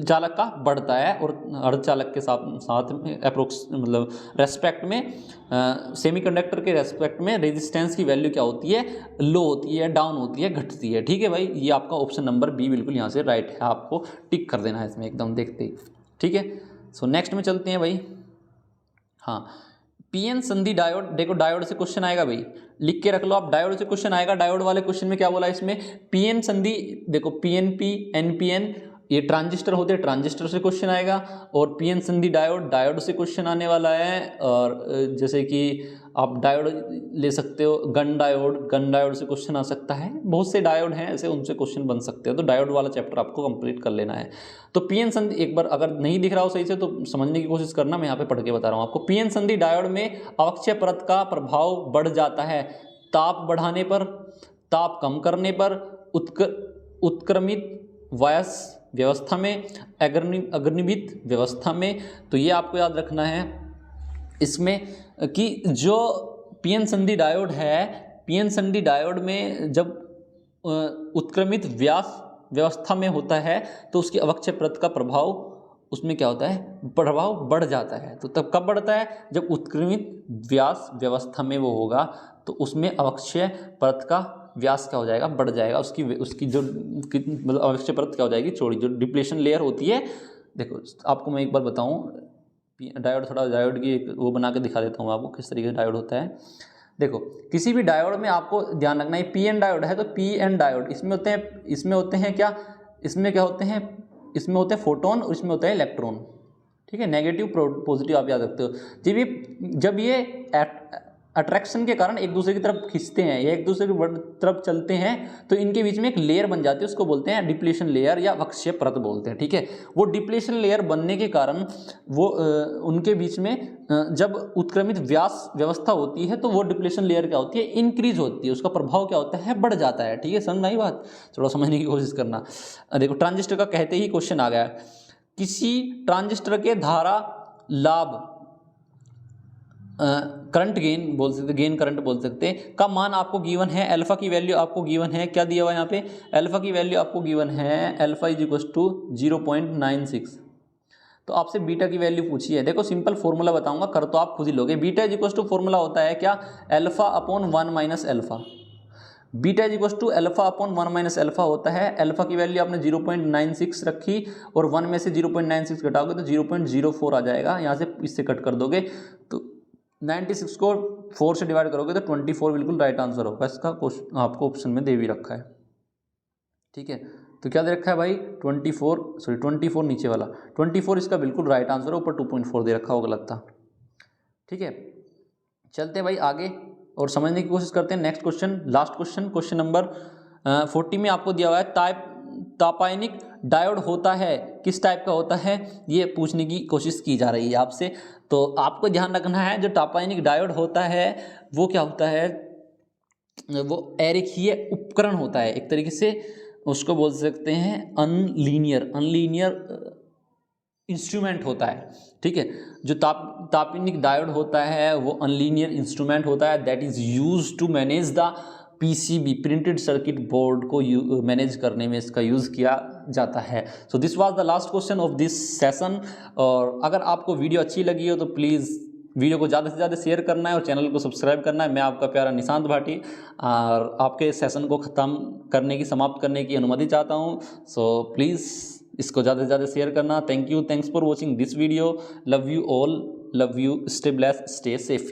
Speaker 1: चालक का बढ़ता है, और अर्धचालक के साथ में अप्रोक्स मतलब रेस्पेक्ट में सेमीकंडक्टर के रेस्पेक्ट में रेजिस्टेंस की वैल्यू क्या होती है, लो होती है, डाउन होती है, घटती है। ठीक है भाई, ये आपका ऑप्शन नंबर बी बिल्कुल यहाँ से राइट है, आपको टिक कर देना है इसमें एकदम देखते ही। ठीक है, सो नेक्स्ट में चलते हैं भाई। हाँ, पीएन संधि डायोड, देखो डायोड से क्वेश्चन आएगा भाई, लिख के रख लो आप, डायोड से क्वेश्चन आएगा। डायोड वाले क्वेश्चन में क्या बोला इसमें, पीएन संधि, देखो पीएनपी, एनपीएन ये ट्रांजिस्टर होते हैं, ट्रांजिस्टर से क्वेश्चन आएगा, और पीएन संधि डायोड, डायोड से क्वेश्चन आने वाला है। और जैसे कि आप डायोड ले सकते हो, गन डायोड से क्वेश्चन आ सकता है, बहुत से डायोड हैं ऐसे, उनसे क्वेश्चन बन सकते हैं, तो डायोड वाला चैप्टर आपको कंप्लीट कर लेना है। तो पीएन संधि एक बार अगर नहीं दिख रहा हो सही से तो समझने की कोशिश करना, मैं यहाँ पे पढ़ के बता रहा हूँ आपको। पीएन संधि डायोड में अवक्षय परत का प्रभाव बढ़ जाता है ताप बढ़ाने पर, ताप कम करने पर, उत्क्रमित वायस व्यवस्था में, अग्निभित व्यवस्था में। तो ये आपको याद रखना है इसमें कि जो पीएन संधि डायोड है, पीएन संधि डायोड में जब उत्क्रमित व्यास व्यवस्था में होता है तो उसकी अवक्षय परत का प्रभाव उसमें क्या होता है, प्रभाव बढ़ जाता है। तो तब कब बढ़ता है, जब उत्क्रमित व्यास व्यवस्था में वो होगा तो उसमें अवक्षय परत का व्यास क्या हो जाएगा, बढ़ जाएगा, उसकी जो मतलब अवक्षय परत क्या हो जाएगी, चौड़ी, जो डिप्लेशन लेयर होती है। देखो आपको मैं एक बार बताऊं, डायोड, थोड़ा डायोड की एक वो बना के दिखा देता हूँ आपको किस तरीके से डायोड होता है। देखो किसी भी डायोड में आपको ध्यान रखना है, पीएन डायोड है तो पीएन डायोड इसमें होते हैं क्या, इसमें क्या होते हैं, इसमें होते हैं फोटोन और इसमें होता है इलेक्ट्रॉन। ठीक है, नेगेटिव पॉजिटिव आप याद रखते हो। जब ये अट्रैक्शन के कारण एक दूसरे की तरफ खींचते हैं या एक दूसरे की तरफ चलते हैं तो इनके बीच में एक लेयर बन जाती है, उसको बोलते हैं डिप्लेशन लेयर या अवक्षय परत बोलते हैं। ठीक है, वो डिप्लेशन लेयर बनने के कारण वो उनके बीच में जब उत्क्रमित व्यास व्यवस्था होती है तो वो डिप्लेशन लेयर क्या होती है, इंक्रीज होती है, उसका प्रभाव क्या होता है, बढ़ जाता है। ठीक है, समझ में आई बात, थोड़ा समझने की कोशिश करना। देखो ट्रांजिस्टर का कहते ही क्वेश्चन आ गया, किसी ट्रांजिस्टर के धारा लाभ करंट गेन बोल सकते, गेन करंट बोल सकते हैं, का मान आपको गिवन है, अल्फा की वैल्यू आपको गिवन है, क्या दिया हुआ है यहाँ पे, अल्फा की वैल्यू आपको गिवन है, अल्फा इज इक्वल टू 0.96। तो आपसे बीटा की वैल्यू पूछी है, देखो सिंपल फॉर्मूला बताऊंगा, कर तो आप खुद ही लोगे। Beta is equal to formula होता है क्या, alpha upon 1 minus alpha. Beta is equal to alpha upon 1 minus alpha होता है। अल्फा की वैल्यू आपने 0.96 रखी और 1 में से 0.96 घटाओगे तो 0.04 आ जाएगा, यहाँ से इससे कट कर दोगे तो 96 को 4 से डिवाइड करोगे तो 24 बिल्कुल राइट आंसर होगा इसका। क्वेश्चन आपको ऑप्शन में दे भी रखा है। ठीक है, तो क्या दे रखा है भाई 24 नीचे वाला 24 इसका बिल्कुल राइट आंसर है, ऊपर 2.4 दे रखा हो, गलत था। ठीक है, चलते भाई आगे। और समझने की कोशिश करते हैं। Next question, last question, question number 40 में आपको दिया हुआ है तापायनिक डायोड होता है, किस टाइप का होता है, ये पूछने की कोशिश की जा रही है आपसे। तो आपको ध्यान रखना है, जो तापायनिक डायोड होता है वो क्या होता है, वो अरेखीय उपकरण होता है, एक तरीके से उसको बोल सकते हैं अनलीनियर इंस्ट्रूमेंट होता है। ठीक है, जो तापायनिक डायोड होता है वो अनलीनियर इंस्ट्रूमेंट होता है, that is use to manage the PCB, printed circuit board को मैनेज करने में इसका यूज़ किया जाता है। So this was the last question of this session. और अगर आपको वीडियो अच्छी लगी हो तो प्लीज़ वीडियो को ज़्यादा से ज़्यादा शेयर करना है और चैनल को सब्सक्राइब करना है। मैं आपका प्यारा निशांत भाटी और आपके सेशन को ख़त्म समाप्त करने की अनुमति चाहता हूँ। सो प्लीज़ इसको ज़्यादा से ज़्यादा शेयर करना। Thank you, thanks for watching this video. Love you all, love you, stay blessed, stay safe.